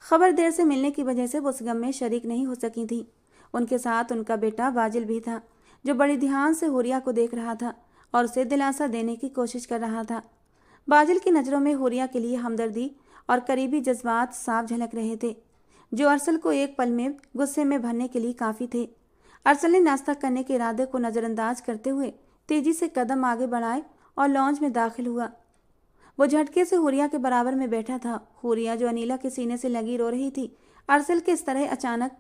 खबर देर से मिलने की वजह से वो उस गम में शरीक नहीं हो सकी थी। उनके साथ उनका बेटा वाजिल भी था, जो बड़े ध्यान से हुरिया को देख रहा था और उसे दिलासा देने की कोशिश कर रहा था। वाजिल की नज़रों में हुरिया के लिए हमदर्दी और करीबी जज्बात साफ झलक रहे थे, जो अरसल को एक पल में गुस्से में भरने के लिए काफ़ी थे। अरसल ने नाश्ता करने के इरादे को नज़रअंदाज करते हुए तेजी से कदम आगे बढ़ाए और लॉन्ज में दाखिल हुआ। वो झटके से हुरिया के बराबर में बैठा था। हुरिया, जो अनीला के सीने से लगी रो रही थी, अरसल के इस तरह अचानक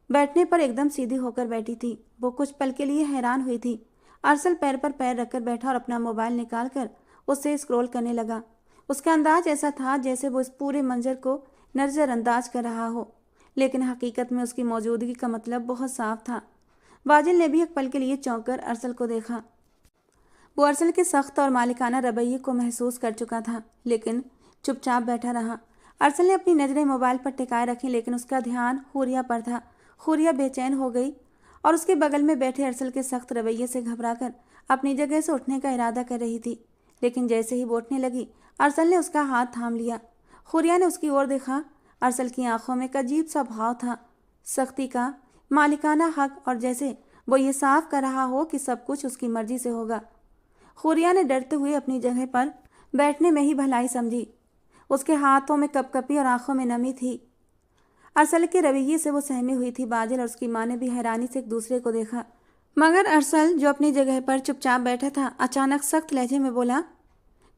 बैठने पर एकदम सीधी होकर बैठी थी। वो कुछ पल के लिए हैरान हुई थी। अरसल पैर पर पैर रखकर बैठा और अपना मोबाइल निकाल कर उससे स्क्रॉल करने लगा। उसका अंदाज ऐसा था जैसे वो इस पूरे मंजर को नज़रअंदाज कर रहा हो, लेकिन हकीकत में उसकी मौजूदगी का मतलब बहुत साफ था। वाजिल ने भी एक पल के लिए चौंक कर अरसल को देखा। वो अरसल के सख्त और मालिकाना रवैये को महसूस कर चुका था, लेकिन चुपचाप बैठा रहा। अरसल ने अपनी नज़रें मोबाइल पर टिकाए रखी, लेकिन उसका ध्यान हुरिया पर था। हुरिया बेचैन हो गई और उसके बगल में बैठे अरसल के सख्त रवैये से घबराकर अपनी जगह से उठने का इरादा कर रही थी। लेकिन जैसे ही वो उठने लगी, अरसल ने उसका हाथ थाम लिया। हुरिया ने उसकी ओर देखा। अरसल की आंखों में एक अजीब सा भाव था, सख्ती का, मालिकाना हक, और जैसे वो ये साफ कर रहा हो कि सब कुछ उसकी मर्जी से होगा। हुरिया ने डरते हुए अपनी जगह पर बैठने में ही भलाई समझी। उसके हाथों में कपकपी और आंखों में नमी थी। अरसल के रवैये से वो सहमी हुई थी। बाजिल और उसकी माँ ने भी हैरानी से एक दूसरे को देखा, मगर अरसल, जो अपनी जगह पर चुपचाप बैठा था, अचानक सख्त लहजे में बोला,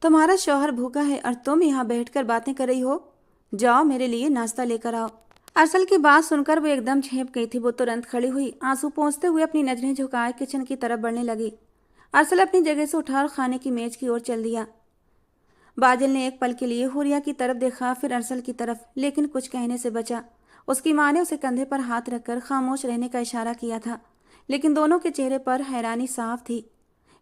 तुम्हारा शौहर भूखा है और तुम यहाँ बैठकर बातें कर रही हो? जाओ, मेरे लिए नाश्ता लेकर आओ। अरसल की बात सुनकर वो एकदम झेप गई थी। वो तुरंत खड़ी हुई, आंसू पोंछते हुए अपनी नजरें झुकाए किचन की तरफ बढ़ने लगी। अरसल अपनी जगह से उठा और खाने की मेज की ओर चल दिया। बाजिल ने एक पल के लिए हुरिया की तरफ देखा, फिर अरसल की तरफ, लेकिन कुछ कहने से बचा। उसकी माँ ने उसे कंधे पर हाथ रखकर खामोश रहने का इशारा किया था, लेकिन दोनों के चेहरे पर हैरानी साफ थी।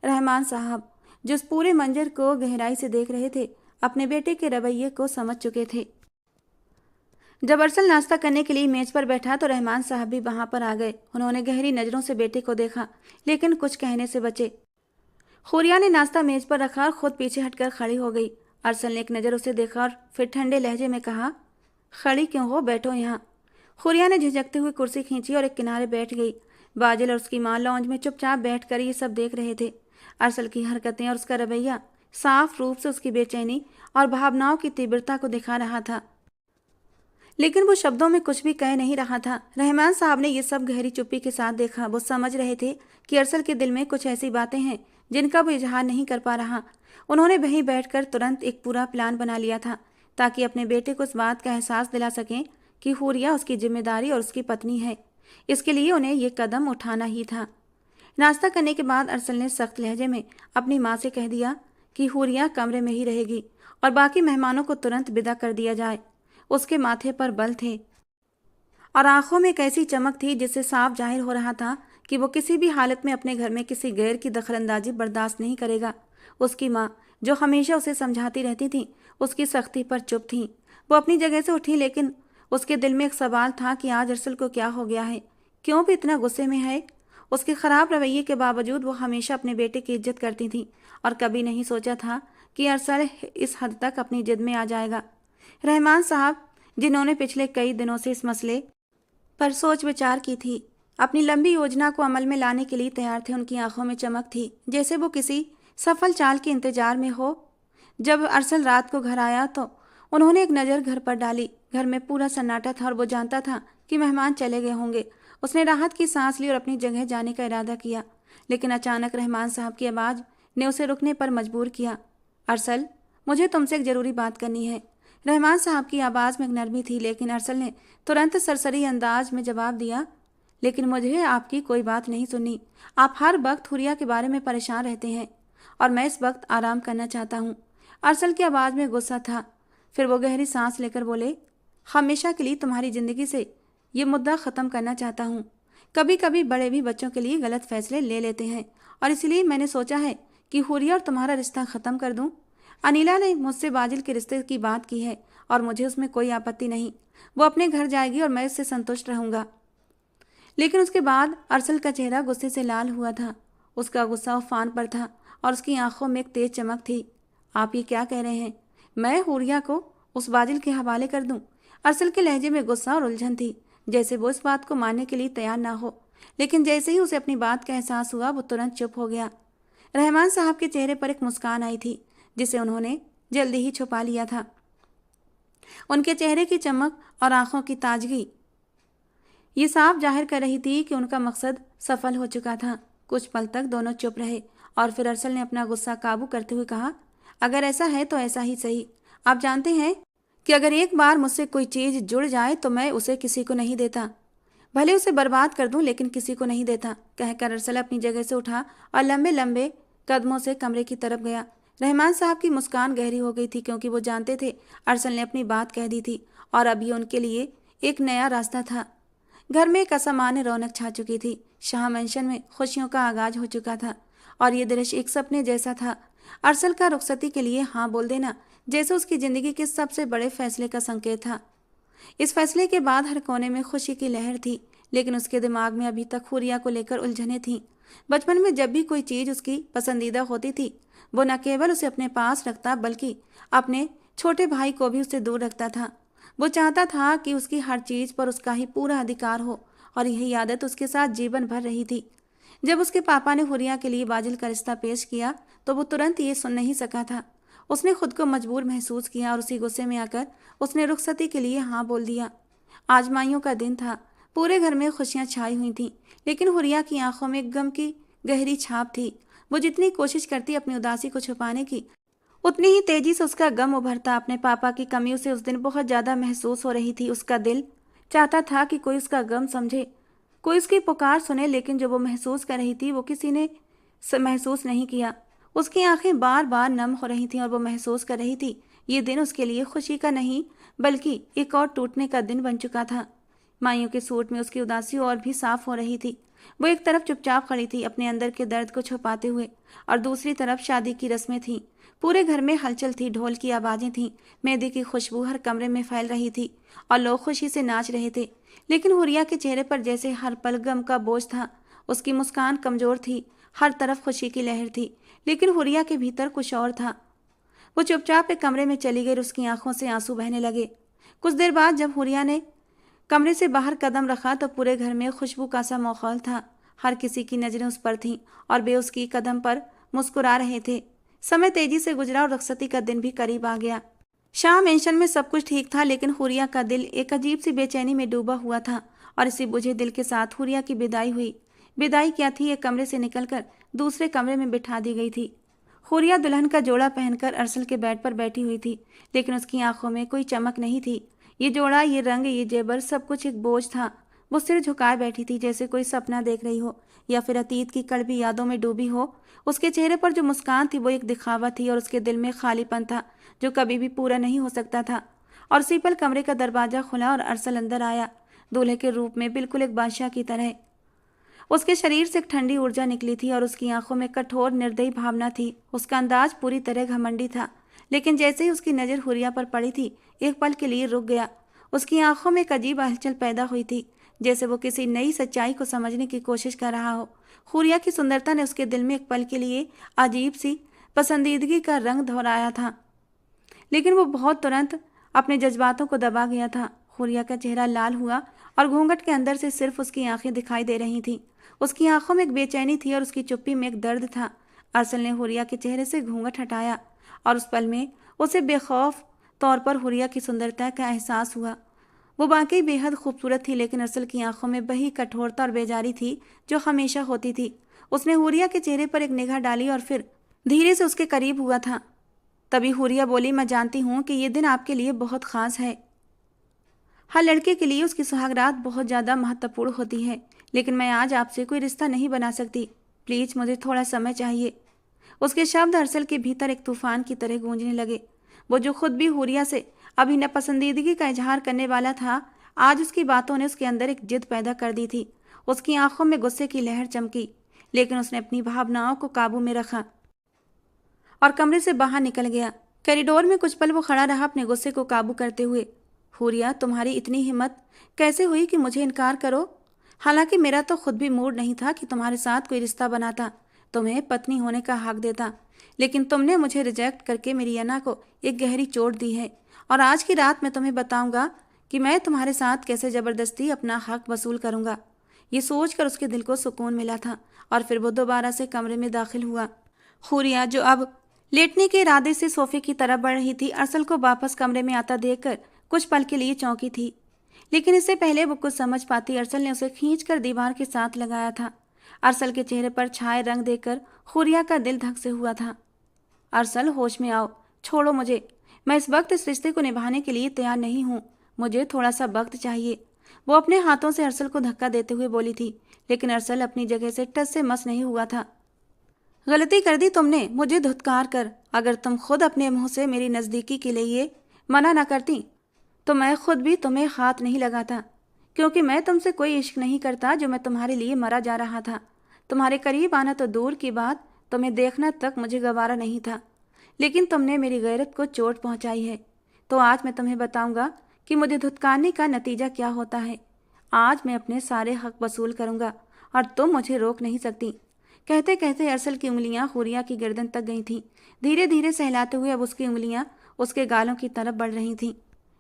रहमान साहब, जो इस पूरे मंजर को गहराई से देख रहे थे, अपने बेटे के रवैये को समझ चुके थे। जब अरसल नाश्ता करने के लिए मेज पर बैठा तो रहमान साहब भी वहां पर आ गए। उन्होंने गहरी नजरों से बेटे को देखा, लेकिन कुछ कहने से बचे। हुरिया ने नाश्ता मेज पर रखा और खुद पीछे हटकर खड़ी हो गई। अरसल ने एक नज़र उसे देखा और फिर ठंडे लहजे में कहा, खड़ी क्यों हो, बैठो यहाँ। हुरिया ने झिझकते हुए कुर्सी खींची और एक किनारे बैठ गई। बाजिल और उसकी माँ लॉन्ज में चुपचाप बैठकर ये सब देख रहे थे। अरसल की हरकतें और उसका रवैया साफ रूप से उसकी बेचैनी और भावनाओं की तीव्रता को दिखा रहा था, लेकिन वो शब्दों में कुछ भी कह नहीं रहा था। रहमान साहब ने ये सब गहरी चुप्पी के साथ देखा। वो समझ रहे थे कि अरसल के दिल में कुछ ऐसी बातें हैं जिनका वो इजहार नहीं कर पा रहा। उन्होंने वहीं बैठकर तुरंत एक पूरा प्लान बना लिया था, ताकि अपने बेटे को इस बात का एहसास दिला सकें कि हुरिया उसकी जिम्मेदारी और उसकी पत्नी है। इसके लिए उन्हें ये कदम उठाना ही था। नाश्ता करने के बाद अरसल ने सख्त लहजे में अपनी माँ से कह दिया कि हुरिया कमरे में ही रहेगी और बाकी मेहमानों को तुरंत विदा कर दिया जाए। उसके माथे पर बल थे और आंखों में एक ऐसी चमक थी जिससे साफ जाहिर हो रहा था कि वो किसी भी हालत में अपने घर में किसी गैर की दखलंदाजी बर्दाश्त नहीं करेगा। उसकी माँ, जो हमेशा उसे समझाती रहती थी, उसकी सख्ती पर चुप थी। वो अपनी जगह से उठी, लेकिन उसके दिल में एक सवाल था कि आज अरसल को क्या हो गया है, क्यों भी इतना गुस्से में है। उसके खराब रवैये के बावजूद वो हमेशा अपने बेटे की इज्जत करती थी और कभी नहीं सोचा था कि अरसल इस हद तक अपनी जिद में आ जाएगा। रहमान साहब, जिन्होंने पिछले कई दिनों से इस मसले पर सोच विचार की थी, अपनी लंबी योजना को अमल में लाने के लिए तैयार थे। उनकी आंखों में चमक थी, जैसे वो किसी सफल चाल के इंतजार में हो। जब अरसल रात को घर आया तो उन्होंने एक नज़र घर पर डाली। घर में पूरा सन्नाटा था और वो जानता था कि मेहमान चले गए होंगे। उसने राहत की सांस ली और अपनी जगह जाने का इरादा किया, लेकिन अचानक रहमान साहब की आवाज़ ने उसे रुकने पर मजबूर किया। अरसल, मुझे तुमसे एक ज़रूरी बात करनी है। रहमान साहब की आवाज़ में एक नरमी थी, लेकिन अरसल ने तुरंत सरसरी अंदाज में जवाब दिया, लेकिन मुझे आपकी कोई बात नहीं सुननी। आप हर वक्त हुरिया के बारे में परेशान रहते हैं और मैं इस वक्त आराम करना चाहता हूँ। अरसल की आवाज़ में गुस्सा था। फिर वो गहरी सांस लेकर बोले, हमेशा के लिए तुम्हारी ज़िंदगी से ये मुद्दा ख़त्म करना चाहता हूँ। कभी कभी बड़े भी बच्चों के लिए गलत फैसले ले लेते हैं और इसलिए मैंने सोचा है कि हुरिया और तुम्हारा रिश्ता ख़त्म कर दूँ। अनिला ने मुझसे बाजिल के रिश्ते की बात की है और मुझे उसमें कोई आपत्ति नहीं। वो अपने घर जाएगी और मैं उससे संतुष्ट रहूँगा। लेकिन उसके बाद अरसल का चेहरा गुस्से से लाल हुआ था। उसका गुस्सा उफान पर था और उसकी आंखों में एक तेज चमक थी। आप ये क्या कह रहे हैं? मैं हुरिया को उस बाजिल के हवाले कर दूं? अरसल के लहजे में गुस्सा और उलझन थी, जैसे वो इस बात को मानने के लिए तैयार ना हो। लेकिन जैसे ही उसे अपनी बात का एहसास हुआ, वो तुरंत चुप हो गया। रहमान साहब के चेहरे पर एक मुस्कान आई थी, जिसे उन्होंने जल्दी ही छुपा लिया था। उनके चेहरे की चमक और आंखों की ताजगी ये साफ जाहिर कर रही थी कि उनका मकसद सफल हो चुका था। कुछ पल तक दोनों चुप रहे और फिर अरसल ने अपना गुस्सा काबू करते हुए कहा, अगर ऐसा है तो ऐसा ही सही। आप जानते हैं कि अगर एक बार मुझसे कोई चीज़ जुड़ जाए तो मैं उसे किसी को नहीं देता, भले उसे बर्बाद कर दूं, लेकिन किसी को नहीं देता। कहकर अरसल अपनी जगह से उठा और लंबे लंबे कदमों से कमरे की तरफ गया। रहमान साहब की मुस्कान गहरी हो गई थी, क्योंकि वो जानते थे अरसल ने अपनी बात कह दी थी और अब ये उनके लिए एक नया रास्ता था। घर में एक असामान्य रौनक छा चुकी थी। शाह मेंशन में खुशियों का आगाज हो चुका था और ये दृश्य एक सपने जैसा था, अरसल का रुखसती के लिए हाँ बोल देना जैसे उसकी जिंदगी के सबसे बड़े फैसले का संकेत था। इस फैसले के बाद हर कोने में खुशी की लहर थी, लेकिन उसके दिमाग में अभी तक हुरिया को लेकर उलझनें थीं। बचपन में जब भी कोई चीज उसकी पसंदीदा होती थी, वो न केवल उसे अपने पास रखता बल्कि अपने छोटे भाई को भी उससे दूर रखता था। वो चाहता था कि उसकी हर चीज पर उसका ही पूरा अधिकार हो, और यही आदत उसके साथ जीवन भर रही थी। जब उसके पापा ने हुरिया के लिए बाजिल का रिश्ता पेश किया तो वो तुरंत ये सुन नहीं सका था। उसने खुद को मजबूर महसूस किया और उसी गुस्से में आकर उसने रुखसती के लिए हाँ बोल दिया। आजमाइयों का दिन था। पूरे घर में खुशियां छाई हुई थीं, लेकिन हुरिया की आंखों में गम की गहरी छाप थी। वो जितनी कोशिश करती अपनी उदासी को छुपाने की, उतनी ही तेजी से उसका गम उभरता। अपने पापा की कमी उसे उस दिन बहुत ज्यादा महसूस हो रही थी। उसका दिल चाहता था कि कोई उसका गम समझे, कोई उसकी पुकार सुने, लेकिन जो वो महसूस कर रही थी वो किसी ने महसूस नहीं किया। उसकी आंखें बार बार नम हो रही थीं और वो महसूस कर रही थी ये दिन उसके लिए खुशी का नहीं बल्कि एक और टूटने का दिन बन चुका था। माइयों के सूट में उसकी उदासी और भी साफ हो रही थी। वो एक तरफ चुपचाप खड़ी थी अपने अंदर के दर्द को छुपाते हुए, और दूसरी तरफ शादी की रस्में थीं। पूरे घर में हलचल थी, ढोल की आवाजें थीं, मेहंदी की खुशबू हर कमरे में फैल रही थी और लोग खुशी से नाच रहे थे। लेकिन हुरिया के चेहरे पर जैसे हर पल गम का बोझ था। उसकी मुस्कान कमजोर थी, हर तरफ खुशी की लहर थी, लेकिन हुरिया के भीतर कुछ और था। वो चुपचाप एक कमरे में चली गई और उसकी आंखों से आंसू बहने लगे। कुछ देर बाद जब हुरिया ने कमरे से बाहर कदम रखा तो पूरे घर में खुशबू का सा माहौल था। हर किसी की नजरें उस पर थीं और वे उसकी कदम पर मुस्कुरा रहे थे। समय तेजी से गुजरा और रुखसती का दिन भी करीब आ गया। शाम मेंशन में सब कुछ ठीक था, लेकिन हुरिया का दिल एक अजीब सी बेचैनी में डूबा हुआ था, और इसी बुझे दिल के साथ हुरिया की विदाई हुई। विदाई क्या थी, एक कमरे से निकलकर दूसरे कमरे में बिठा दी गई थी। हुरिया दुल्हन का जोड़ा पहनकर अरसल के बेड पर बैठी हुई थी, लेकिन उसकी आंखों में कोई चमक नहीं थी। ये जोड़ा, ये रंग, ये जेबर, सब कुछ एक बोझ था। वो सिर झुकाए बैठी थी जैसे कोई सपना देख रही हो या फिर अतीत की कड़वी यादों में डूबी हो। उसके चेहरे पर जो मुस्कान थी वो एक दिखावा थी, और उसके दिल में खालीपन था जो कभी भी पूरा नहीं हो सकता था। और उसी पल कमरे का दरवाजा खुला और अरसल अंदर आया, दूल्हे के रूप में, बिल्कुल एक बादशाह की तरह। उसके शरीर से एक ठंडी ऊर्जा निकली थी और उसकी आंखों में कठोर निर्दयी भावना थी। उसका अंदाज पूरी तरह घमंडी था, लेकिन जैसे ही उसकी नज़र हुरिया पर पड़ी थी, एक पल के लिए रुक गया। उसकी आंखों में एक अजीब हलचल पैदा हुई थी, जैसे वो किसी नई सच्चाई को समझने की कोशिश कर रहा हो। हुरिया की सुंदरता ने उसके दिल में एक पल के लिए अजीब सी पसंदीदगी का रंग दोहराया था, लेकिन वो बहुत तुरंत अपने जज्बातों को दबा गया था। हुरिया का चेहरा लाल हुआ और घूंघट के अंदर से सिर्फ उसकी आंखें दिखाई दे रही थीं। उसकी आंखों में एक बेचैनी थी और उसकी चुप्पी में एक दर्द था। अरसल ने हुरिया के चेहरे से घूंघट हटाया और उस पल में उसे बेखौफ तौर पर हुरिया की सुंदरता का एहसास हुआ। वो वाकई बेहद खूबसूरत थी, लेकिन अरसल की आंखों में वही कठोरता और बेजारी थी जो हमेशा होती थी। उसने हुरिया के चेहरे पर एक निगाह डाली और फिर धीरे से उसके करीब हुआ था। तभी हुरिया बोली, मैं जानती हूँ कि ये दिन आपके लिए बहुत खास है। हर लड़के के लिए उसकी सुहागरात बहुत ज़्यादा महत्वपूर्ण होती है, लेकिन मैं आज आपसे कोई रिश्ता नहीं बना सकती। प्लीज़ मुझे थोड़ा समय चाहिए। उसके शब्द अरसल के भीतर एक तूफान की तरह गूंजने लगे। वो जो खुद भी हुरिया से अभी नापसंदीदगी का इजहार करने वाला था, आज उसकी बातों ने उसके अंदर एक जिद पैदा कर दी थी। उसकी आंखों में गुस्से की लहर चमकी, लेकिन उसने अपनी भावनाओं को काबू में रखा और कमरे से बाहर निकल गया। कॉरिडोर में कुछ पल वो खड़ा रहा अपने गुस्से को काबू करते हुए। हुरिया, तुम्हारी इतनी हिम्मत कैसे हुई कि मुझे इनकार करो? हालांकि मेरा तो खुद भी मूड नहीं था कि तुम्हारे साथ कोई रिश्ता बनाता, तुम्हें पत्नी होने का हक देता, लेकिन तुमने मुझे रिजेक्ट करके मेरी अना को एक गहरी चोट दी है। और आज की रात मैं तुम्हें बताऊंगा कि मैं तुम्हारे साथ कैसे ज़बरदस्ती अपना हक वसूल करूंगा। ये सोचकर उसके दिल को सुकून मिला था और फिर वो दोबारा से कमरे में दाखिल हुआ। हुरिया, जो अब लेटने के इरादे से सोफे की तरफ बढ़ रही थी, अरसल को वापस कमरे में आता देखकर कुछ पल के लिए चौंकी थी, लेकिन इससे पहले वो कुछ समझ पाती, अरसल ने उसे खींचकर दीवार के साथ लगाया था। अरसल के चेहरे पर छाए रंग देखकर हुरिया का दिल धक से हुआ था। अरसल, होश में आओ, छोड़ो मुझे। मैं इस वक्त इस रिश्ते को निभाने के लिए तैयार नहीं हूँ। मुझे थोड़ा सा वक्त चाहिए। वो अपने हाथों से अरसल को धक्का देते हुए बोली थी, लेकिन अरसल अपनी जगह से टस से मस नहीं हुआ था। गलती कर दी तुमने, मुझे धुतकार कर। अगर तुम खुद अपने मुंह से मेरी नज़दीकी के लिए मना न करती तो मैं खुद भी तुम्हें हाथ नहीं लगाता, क्योंकि मैं तुमसे कोई इश्क नहीं करता जो मैं तुम्हारे लिए मरा जा रहा था। तुम्हारे करीब आना तो दूर की बात, तुम्हें देखना तक मुझे गवारा नहीं था, लेकिन तुमने मेरी गैरत को चोट पहुंचाई है। तो आज मैं तुम्हें बताऊंगा कि मुझे धुतकारने का नतीजा क्या होता है। आज मैं अपने सारे हक वसूल करूंगा और तुम मुझे रोक नहीं सकती। कहते कहते अरसल की उंगलियां हुरिया की गर्दन तक गई थीं। धीरे धीरे सहलाते हुए अब उसकी उंगलियां उसके गालों की तरफ बढ़ रही थीं,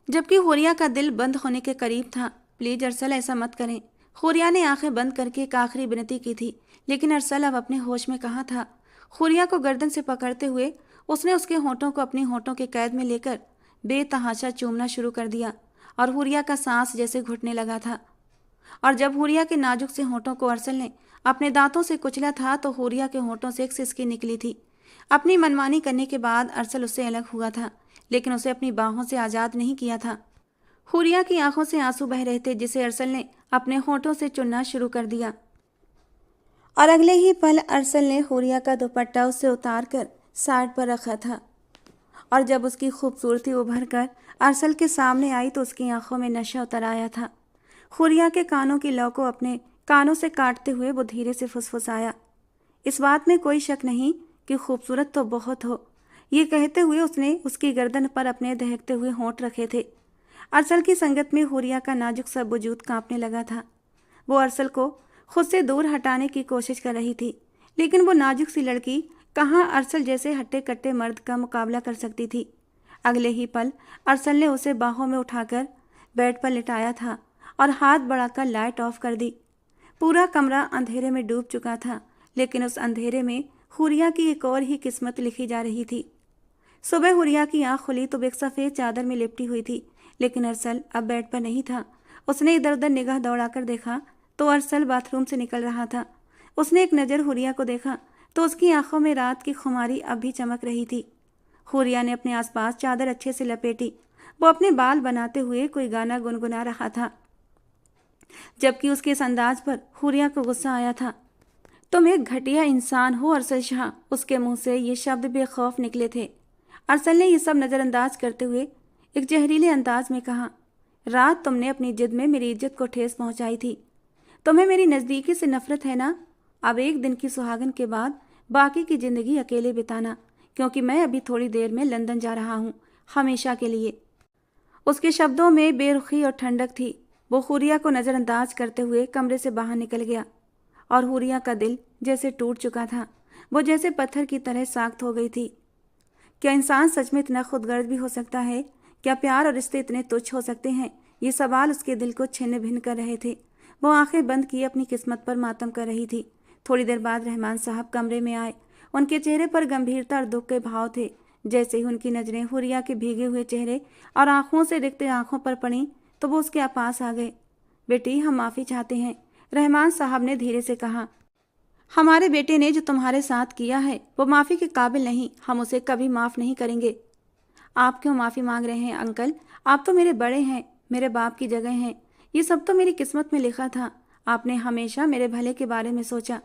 जबकि हुरिया का दिल बंद होने के करीब था। प्लीज अरसल, ऐसा मत करें। हुरिया ने आंखें बंद करके एक आखिरी विनती की थी, लेकिन अरसल अब अपने होश में कहाँ था। हुरिया को गर्दन से पकड़ते हुए उसने उसके होठों को अपनी होठों के कैद में लेकर बेतहाशा चूमना शुरू कर दिया और हुरिया का सांस जैसे घुटने लगा था। और जब हुरिया के नाजुक से होठों को अरसल ने अपने दांतों से कुचला था तो हुरिया के होठों से एक सिसकी निकली थी। अपनी मनमानी करने के बाद अरसल उससे अलग हुआ था, लेकिन उसे अपनी बाहों से आज़ाद नहीं किया था। हुरिया की आंखों से आंसू बह रहे थे, जिसे अरसल ने अपने होठों से चुनना शुरू कर दिया। और अगले ही पल अरसल ने हुरिया का दुपट्टा उससे उतार कर साइड पर रखा था। और जब उसकी खूबसूरती उभर कर अरसल के सामने आई तो उसकी आंखों में नशा उतर आया था। हुरिया के कानों की लौ को अपने कानों से काटते हुए वो धीरे से फुसफुसाया, इस बात में कोई शक नहीं कि खूबसूरत तो बहुत हो। ये कहते हुए उसने उसकी गर्दन पर अपने दहकते हुए होंठ रखे थे। अरसल की संगत में हुरिया का नाजुक सा वजूद कांपने लगा था। वो अरसल को खुद से दूर हटाने की कोशिश कर रही थी, लेकिन वो नाजुक सी लड़की कहाँ अरसल जैसे हट्टे कट्टे मर्द का मुकाबला कर सकती थी। अगले ही पल अरसल ने उसे बाहों में उठाकर बेड पर लिटाया था और हाथ बढ़ाकर लाइट ऑफ कर दी। पूरा कमरा अंधेरे में डूब चुका था, लेकिन उस अंधेरे में हुरिया की एक और ही किस्मत लिखी जा रही थी। सुबह हुरिया की आंख खुली तो एक सफ़ेद चादर में लिपटी हुई थी, लेकिन अरसल अब बेड पर नहीं था। उसने इधर उधर निगाह दौड़ाकर देखा तो अरसल बाथरूम से निकल रहा था। उसने एक नज़र हुरिया को देखा तो उसकी आंखों में रात की खुमारी अब भी चमक रही थी। हुरिया ने अपने आसपास चादर अच्छे से लपेटी। वो अपने बाल बनाते हुए कोई गाना गुनगुना रहा था, जबकि उसके इस अंदाज पर हुरिया को गुस्सा आया था। तुम एक घटिया इंसान हो अरसल शाह। उसके मुंह से ये शब्द बेखौफ निकले थे। अरसल ने ये सब नज़रअंदाज करते हुए एक जहरीले अंदाज में कहा, रात तुमने अपनी जिद में मेरी इज्जत को ठेस पहुंचाई थी। तुम्हें मेरी नज़दीकी से नफरत है ना? अब एक दिन की सुहागन के बाद बाकी की ज़िंदगी अकेले बिताना, क्योंकि मैं अभी थोड़ी देर में लंदन जा रहा हूँ, हमेशा के लिए। उसके शब्दों में बेरुखी और ठंडक थी। वो हुरिया को नज़रअंदाज करते हुए कमरे से बाहर निकल गया और हुरिया का दिल जैसे टूट चुका था। वो जैसे पत्थर की तरह साख्त हो गई थी। क्या इंसान सच में इतना खुदगर्ज भी हो सकता है? क्या प्यार और रिश्ते इतने तुच्छ हो सकते हैं? ये सवाल उसके दिल को छिन्न भिन्न कर रहे थे। वो आंखें बंद किए अपनी किस्मत पर मातम कर रही थी। थोड़ी देर बाद रहमान साहब कमरे में आए। उनके चेहरे पर गंभीरता और दुख के भाव थे। जैसे ही उनकी नज़रें हुरिया के भीगे हुए चेहरे और आंखों से रिक्त आंखों पर पड़ी तो वो उसके पास आ गए। बेटी, हम माफ़ी चाहते हैं, रहमान साहब ने धीरे से कहा। हमारे बेटे ने जो तुम्हारे साथ किया है वो माफ़ी के काबिल नहीं, हम उसे कभी माफ़ नहीं करेंगे। आप क्यों माफ़ी मांग रहे हैं अंकल? आप तो मेरे बड़े हैं, मेरे बाप की जगह हैं। ये सब तो मेरी किस्मत में लिखा था। आपने हमेशा मेरे भले के बारे में सोचा।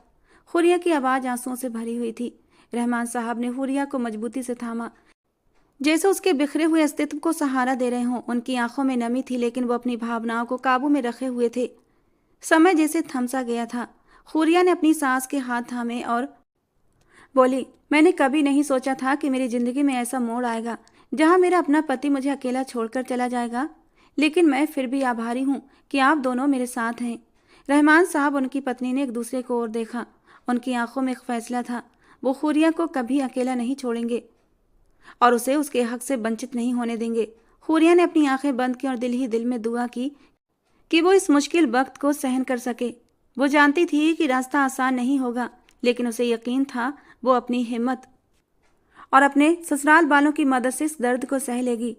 हुरिया की आवाज़ आंसुओं से भरी हुई थी। रहमान साहब ने हुरिया को मजबूती से थामा, जैसे उसके बिखरे हुए अस्तित्व को सहारा दे रहे हों। उनकी आंखों में नमी थी, लेकिन वो अपनी भावनाओं को काबू में रखे हुए थे। समय जैसे थमसा गया था। हुरिया ने अपनी सास के हाथ थामे और बोली, मैंने कभी नहीं सोचा था कि मेरी ज़िंदगी में ऐसा मोड़ आएगा जहां मेरा अपना पति मुझे अकेला छोड़कर चला जाएगा, लेकिन मैं फिर भी आभारी हूं कि आप दोनों मेरे साथ हैं। रहमान साहब, उनकी पत्नी ने एक दूसरे को और देखा। उनकी आंखों में एक फैसला था। वो हुरिया को कभी अकेला नहीं छोड़ेंगे और उसे उसके हक से वंचित नहीं होने देंगे। हुरिया ने अपनी आंखें बंद की और दिल ही दिल में दुआ की कि वो इस मुश्किल वक्त को सहन कर सके। वो जानती थी कि रास्ता आसान नहीं होगा, लेकिन उसे यकीन था वो अपनी हिम्मत और अपने ससुराल वालों की मदद से इस दर्द को सह लेगी।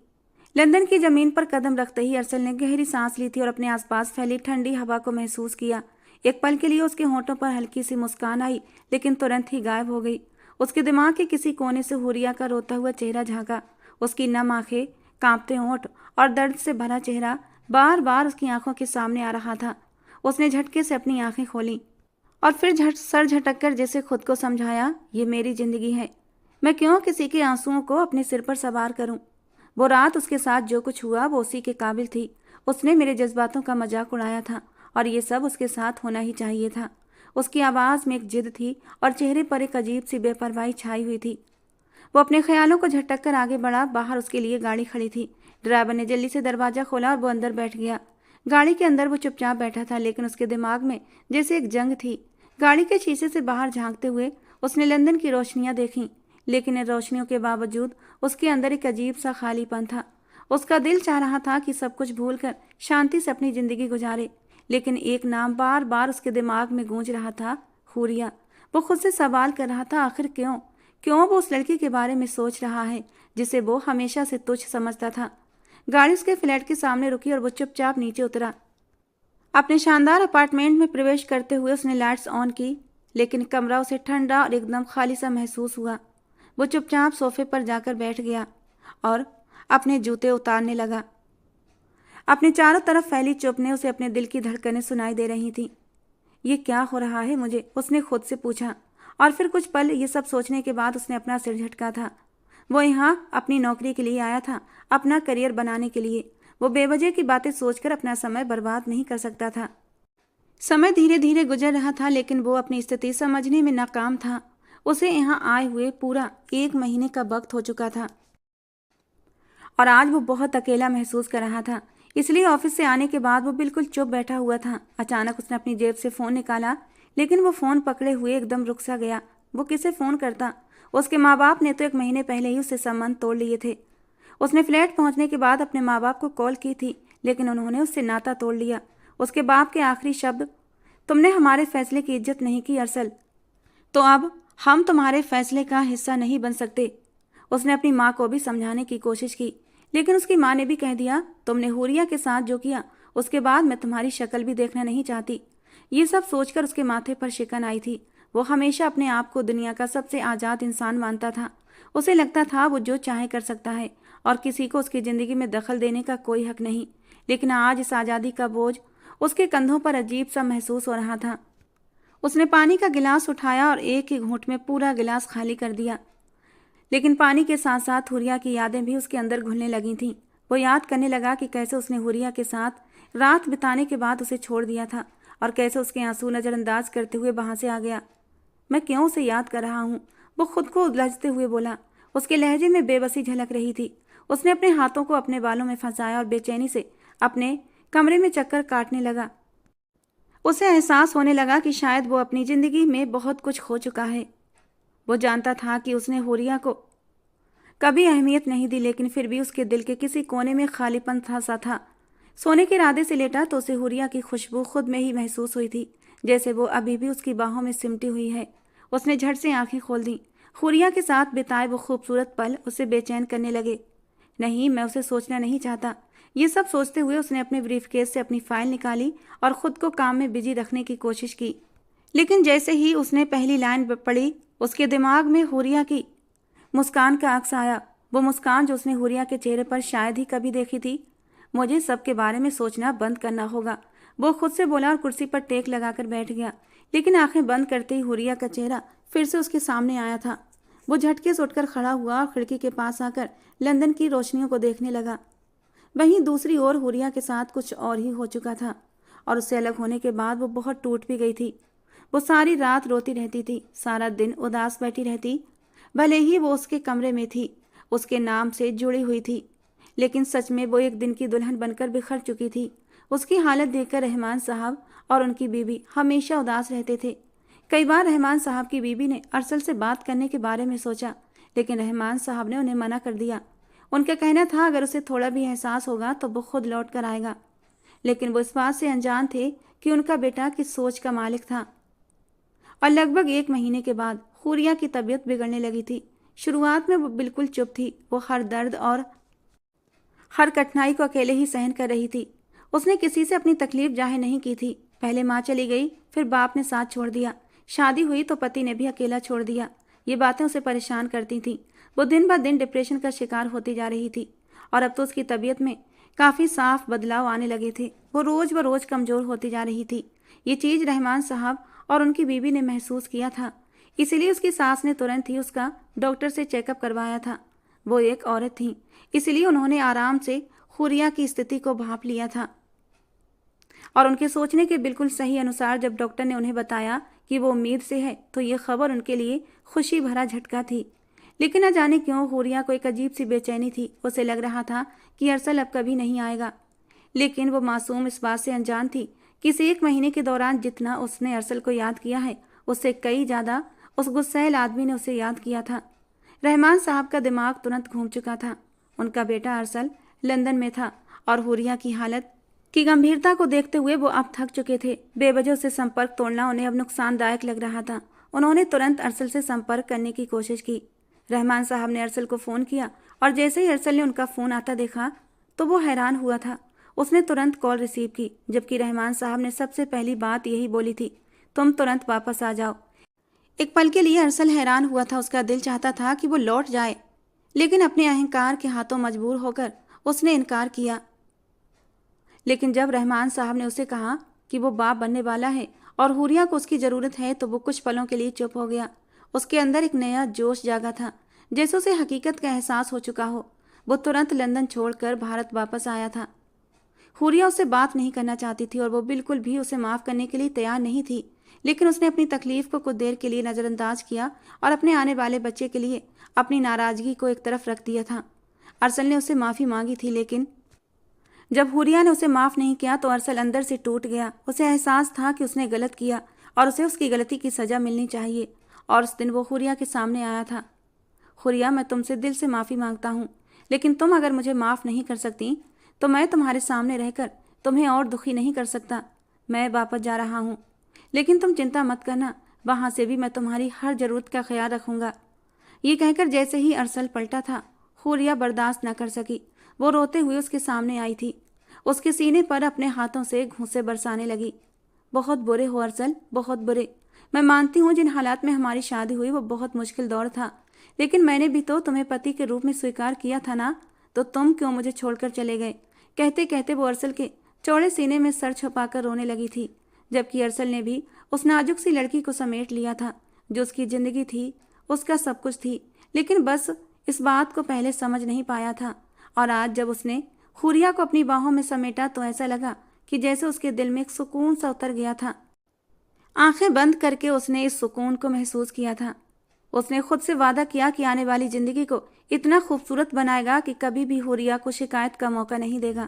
लंदन की जमीन पर कदम रखते ही अरसल ने गहरी सांस ली थी और अपने आसपास फैली ठंडी हवा को महसूस किया। एक पल के लिए उसके होंठों पर हल्की सी मुस्कान आई, लेकिन तुरंत ही गायब हो गई। उसके दिमाग के किसी कोने से हुरिया का रोता हुआ चेहरा झांका। उसकी नम आंखें, कांपते होंठ और दर्द से भरा चेहरा बार बार उसकी आंखों के सामने आ रहा था। उसने झटके से अपनी आंखें खोली और फिर सर झटककर जैसे खुद को समझाया, ये मेरी जिंदगी है, मैं क्यों किसी के आंसुओं को अपने सिर पर सवार करूं। वो रात उसके साथ जो कुछ हुआ वो उसी के काबिल थी। उसने मेरे जज्बातों का मजाक उड़ाया था और ये सब उसके साथ होना ही चाहिए था। उसकी आवाज़ में एक जिद थी और चेहरे पर एक अजीब सी बेपरवाही छाई हुई थी। वो अपने ख्यालों को झटक कर आगे बढ़ा। बाहर उसके लिए गाड़ी खड़ी थी। ड्राइवर ने जल्दी से दरवाज़ा खोला और वो अंदर बैठ गया। गाड़ी के अंदर वो चुपचाप बैठा था, लेकिन उसके दिमाग में जैसे एक जंग थी। गाड़ी के शीशे से बाहर झांकते हुए उसने लंदन की रोशनियां देखीं, लेकिन इन रोशनियों के बावजूद उसके अंदर एक अजीब सा खालीपन था। उसका दिल चाह रहा था कि सब कुछ भूलकर शांति से अपनी जिंदगी गुजारे, लेकिन एक नाम बार बार उसके दिमाग में गूंज रहा था, हुरिया। वो खुद से सवाल कर रहा था, आखिर क्यों क्यों वो उस लड़की के बारे में सोच रहा है जिसे वो हमेशा से तुच्छ समझता था। गाड़ी उसके फ्लैट के सामने रुकी और वो चुपचाप नीचे उतरा। अपने शानदार अपार्टमेंट में प्रवेश करते हुए उसने लाइट्स ऑन की, लेकिन कमरा उसे ठंडा और एकदम खाली सा महसूस हुआ। वो चुपचाप सोफे पर जाकर बैठ गया और अपने जूते उतारने लगा। अपने चारों तरफ फैली चुप ने उसे अपने दिल की धड़कनें सुनाई दे रही थीं। ये क्या हो रहा है मुझे, उसने खुद से पूछा। और फिर कुछ पल ये सब सोचने के बाद उसने अपना सिर झटका था। वो यहाँ अपनी नौकरी के लिए आया था, अपना करियर बनाने के लिए। वो बेवजह की बातें सोचकर अपना समय बर्बाद नहीं कर सकता था। समय धीरे धीरे गुजर रहा था, लेकिन वो अपनी स्थिति समझने में नाकाम था। उसे यहाँ आए हुए पूरा 1 महीने का वक्त हो चुका था और आज वो बहुत अकेला महसूस कर रहा था। इसलिए ऑफिस से आने के बाद वो बिल्कुल चुप बैठा हुआ था। अचानक उसने अपनी जेब से फ़ोन निकाला, लेकिन वो फ़ोन पकड़े हुए एकदम रुक सा गया। वो किसे फ़ोन करता? उसके माँ बाप ने तो 1 महीने पहले ही उससे संबंध तोड़ लिए थे। उसने फ्लैट पहुंचने के बाद अपने माँ बाप को कॉल की थी, लेकिन उन्होंने उससे नाता तोड़ लिया। उसके बाप के आखिरी शब्द, तुमने हमारे फैसले की इज्जत नहीं की अरसल, तो अब हम तुम्हारे फैसले का हिस्सा नहीं बन सकते। उसने अपनी माँ को भी समझाने की कोशिश की, लेकिन उसकी माँ ने भी कह दिया, तुमने हुरिया के साथ जो किया उसके बाद मैं तुम्हारी शक्ल भी देखना नहीं चाहती। ये सब सोचकर उसके माथे पर शिकन आई थी। वो हमेशा अपने आप को दुनिया का सबसे आज़ाद इंसान मानता था। उसे लगता था वो जो चाहे कर सकता है और किसी को उसकी ज़िंदगी में दखल देने का कोई हक नहीं। लेकिन आज इस आज़ादी का बोझ उसके कंधों पर अजीब सा महसूस हो रहा था। उसने पानी का गिलास उठाया और एक ही घूंट में पूरा गिलास खाली कर दिया, लेकिन पानी के साथ साथ हुरिया की यादें भी उसके अंदर घुलने लगी थीं। वो याद करने लगा कि कैसे उसने हुरिया के साथ रात बिताने के बाद उसे छोड़ दिया था और कैसे उसके आंसू नज़रअंदाज करते हुए वहाँ से आ गया। मैं क्यों उसे याद कर रहा हूँ, वो खुद को उलझते हुए बोला। उसके लहजे में बेबसी झलक रही थी। उसने अपने हाथों को अपने बालों में फंसाया और बेचैनी से अपने कमरे में चक्कर काटने लगा। उसे एहसास होने लगा कि शायद वो अपनी ज़िंदगी में बहुत कुछ खो चुका है। वो जानता था कि उसने हुरिया को कभी अहमियत नहीं दी, लेकिन फिर भी उसके दिल के किसी कोने में खालीपन था। सोने के इरादे से लेटा तो उसे हुरिया की खुशबू खुद में ही महसूस हुई थी, जैसे वो अभी भी उसकी बाहों में सिमटी हुई है। उसने झट से आंखें खोल दी। हुरिया के साथ बिताए वो खूबसूरत पल उसे बेचैन करने लगे। नहीं, मैं उसे सोचना नहीं चाहता। ये सब सोचते हुए उसने अपने ब्रीफकेस से अपनी फाइल निकाली और खुद को काम में बिजी रखने की कोशिश की। लेकिन जैसे ही उसने पहली लाइन पढ़ी, उसके दिमाग में हुरिया की मुस्कान का अक्स आया। वो मुस्कान जो उसने हुरिया के चेहरे पर शायद ही कभी देखी थी। मुझे सबके बारे में सोचना बंद करना होगा, वो खुद से बोला और कुर्सी पर टेक लगाकर बैठ गया। लेकिन आंखें बंद करते ही हुरिया का चेहरा फिर से उसके सामने आया था। वो झटके से उठकर खड़ा हुआ और खिड़की के पास आकर लंदन की रोशनियों को देखने लगा। वहीं दूसरी ओर हुरिया के साथ कुछ और ही हो चुका था और उससे अलग होने के बाद वो बहुत टूट भी गई थी। वो सारी रात रोती रहती थी, सारा दिन उदास बैठी रहती। भले ही वो उसके कमरे में थी, उसके नाम से जुड़ी हुई थी, लेकिन सच में वो एक दिन की दुल्हन बनकर बिखर चुकी थी। उसकी हालत देखकर रहमान साहब और उनकी बीवी हमेशा उदास रहते थे। कई बार रहमान साहब की बीवी ने अरसल से बात करने के बारे में सोचा, लेकिन रहमान साहब ने उन्हें मना कर दिया। उनका कहना था अगर उसे थोड़ा भी एहसास होगा तो वो खुद लौट कर आएगा। लेकिन वो इस बात से अनजान थे कि उनका बेटा किस सोच का मालिक था। और लगभग 1 महीने के बाद हुरिया की तबीयत बिगड़ने लगी थी। शुरुआत में वो बिल्कुल चुप थी। वो हर दर्द और हर कठिनाई को अकेले ही सहन कर रही थी। उसने किसी से अपनी तकलीफ जाहिर नहीं की थी। पहले माँ चली गई, फिर बाप ने साथ छोड़ दिया, शादी हुई तो पति ने भी अकेला छोड़ दिया। ये बातें उसे परेशान करती थीं। वो दिन ब दिन डिप्रेशन का शिकार होती जा रही थी और अब तो उसकी तबीयत में काफ़ी साफ बदलाव आने लगे थे। वो रोज़ ब रोज़ कमज़ोर होती जा रही थी। ये चीज़ रहमान साहब और उनकी बीवी ने महसूस किया था। इसीलिए उसकी सास ने तुरंत ही उसका डॉक्टर से चेकअप करवाया था। वो एक औरत थी, इसलिए उन्होंने आराम से हुरिया की स्थिति को भांप लिया था और उनके सोचने के बिल्कुल सही अनुसार जब डॉक्टर ने उन्हें बताया कि वो उम्मीद से है, तो ये खबर उनके लिए खुशी भरा झटका थी। लेकिन न जाने क्यों हुरिया को एक अजीब सी बेचैनी थी। उसे लग रहा था कि अरसल अब कभी नहीं आएगा। लेकिन वो मासूम इस बात से अनजान थी कि इस 1 महीने के दौरान जितना उसने अरसल को याद किया है, उससे कई ज़्यादा उस गुस्सैल आदमी ने उसे याद किया था। रहमान साहब का दिमाग तुरंत घूम चुका था। उनका बेटा अरसल लंदन में था और हुरिया की हालत की गंभीरता को देखते हुए वो अब थक चुके थे। बेवजह से संपर्क तोड़ना उन्हें अब नुकसानदायक लग रहा था। उन्होंने तुरंत अरसल से संपर्क करने की कोशिश की। रहमान साहब ने अरसल को फ़ोन किया और जैसे ही अरसल ने उनका फ़ोन आता देखा तो वो हैरान हुआ था। उसने तुरंत कॉल रिसीव की, जबकि रहमान साहब ने सबसे पहली बात यही बोली थी, तुम तुरंत वापस आ जाओ। एक पल के लिए अरसल हैरान हुआ था। उसका दिल चाहता था कि वो लौट जाए, लेकिन अपने अहंकार के हाथों मजबूर होकर उसने इनकार किया। लेकिन जब रहमान साहब ने उसे कहा कि वो बाप बनने वाला है और हुरिया को उसकी ज़रूरत है, तो वो कुछ पलों के लिए चुप हो गया। उसके अंदर एक नया जोश जागा था, जैसे उसे हकीकत का एहसास हो चुका हो। वो तुरंत लंदन छोड़कर भारत वापस आया था। हुरिया उससे बात नहीं करना चाहती थी और वो बिल्कुल भी उसे माफ़ करने के लिए तैयार नहीं थी। लेकिन उसने अपनी तकलीफ को कुछ देर के लिए नज़रअंदाज किया और अपने आने वाले बच्चे के लिए अपनी नाराज़गी को एक तरफ रख दिया था। अरसल ने उससे माफ़ी मांगी थी, लेकिन जब हुरिया ने उसे माफ़ नहीं किया तो अरसल अंदर से टूट गया। उसे एहसास था कि उसने गलत किया और उसे उसकी गलती की सज़ा मिलनी चाहिए। और उस दिन वो हुरिया के सामने आया था। हुरिया, मैं तुमसे दिल से माफ़ी मांगता हूँ, लेकिन तुम अगर मुझे माफ़ नहीं कर सकती तो मैं तुम्हारे सामने रहकर तुम्हें और दुखी नहीं कर सकता। मैं वापस जा रहा हूँ, लेकिन तुम चिंता मत करना, वहाँ से भी मैं तुम्हारी हर ज़रूरत का ख्याल रखूँगा। ये कहकर जैसे ही अरसल पलटा था, हुरिया बर्दाश्त न कर सकी। वो रोते हुए उसके सामने आई थी। उसके सीने पर अपने हाथों से घूंसे बरसाने लगी। बहुत बुरे हो अरसल, बहुत बुरे। मैं मानती हूँ जिन हालात में हमारी शादी हुई वो बहुत मुश्किल दौर था, लेकिन मैंने भी तो तुम्हें पति के रूप में स्वीकार किया था ना, तो तुम क्यों मुझे छोड़कर चले गए। कहते कहते वो अरसल के चौड़े सीने में सर छुपाकर रोने लगी थी, जबकि अरसल ने भी उस नाजुक सी लड़की को समेट लिया था जो उसकी ज़िंदगी थी, उसका सब कुछ थी। लेकिन बस इस बात को पहले समझ नहीं पाया था। और आज जब उसने हुरिया को अपनी बाहों में समेटा तो ऐसा लगा कि जैसे उसके दिल में एक सुकून सा उतर गया था। आंखें बंद करके उसने इस सुकून को महसूस किया था। उसने खुद से वादा किया कि आने वाली ज़िंदगी को इतना खूबसूरत बनाएगा कि कभी भी हुरिया को शिकायत का मौका नहीं देगा।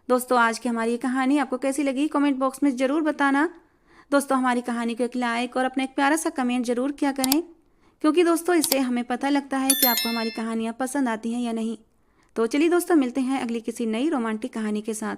दोस्तों, आज की हमारी ये कहानी आपको कैसी लगी कमेंट बॉक्स में ज़रूर बताना। दोस्तों, हमारी कहानी को एक लाइक और अपना एक प्यारा सा कमेंट ज़रूर किया करें, क्योंकि दोस्तों इससे हमें पता लगता है कि आपको हमारी कहानियाँ पसंद आती हैं या नहीं। तो चलिए दोस्तों, मिलते हैं अगली किसी नई रोमांटिक कहानी के साथ।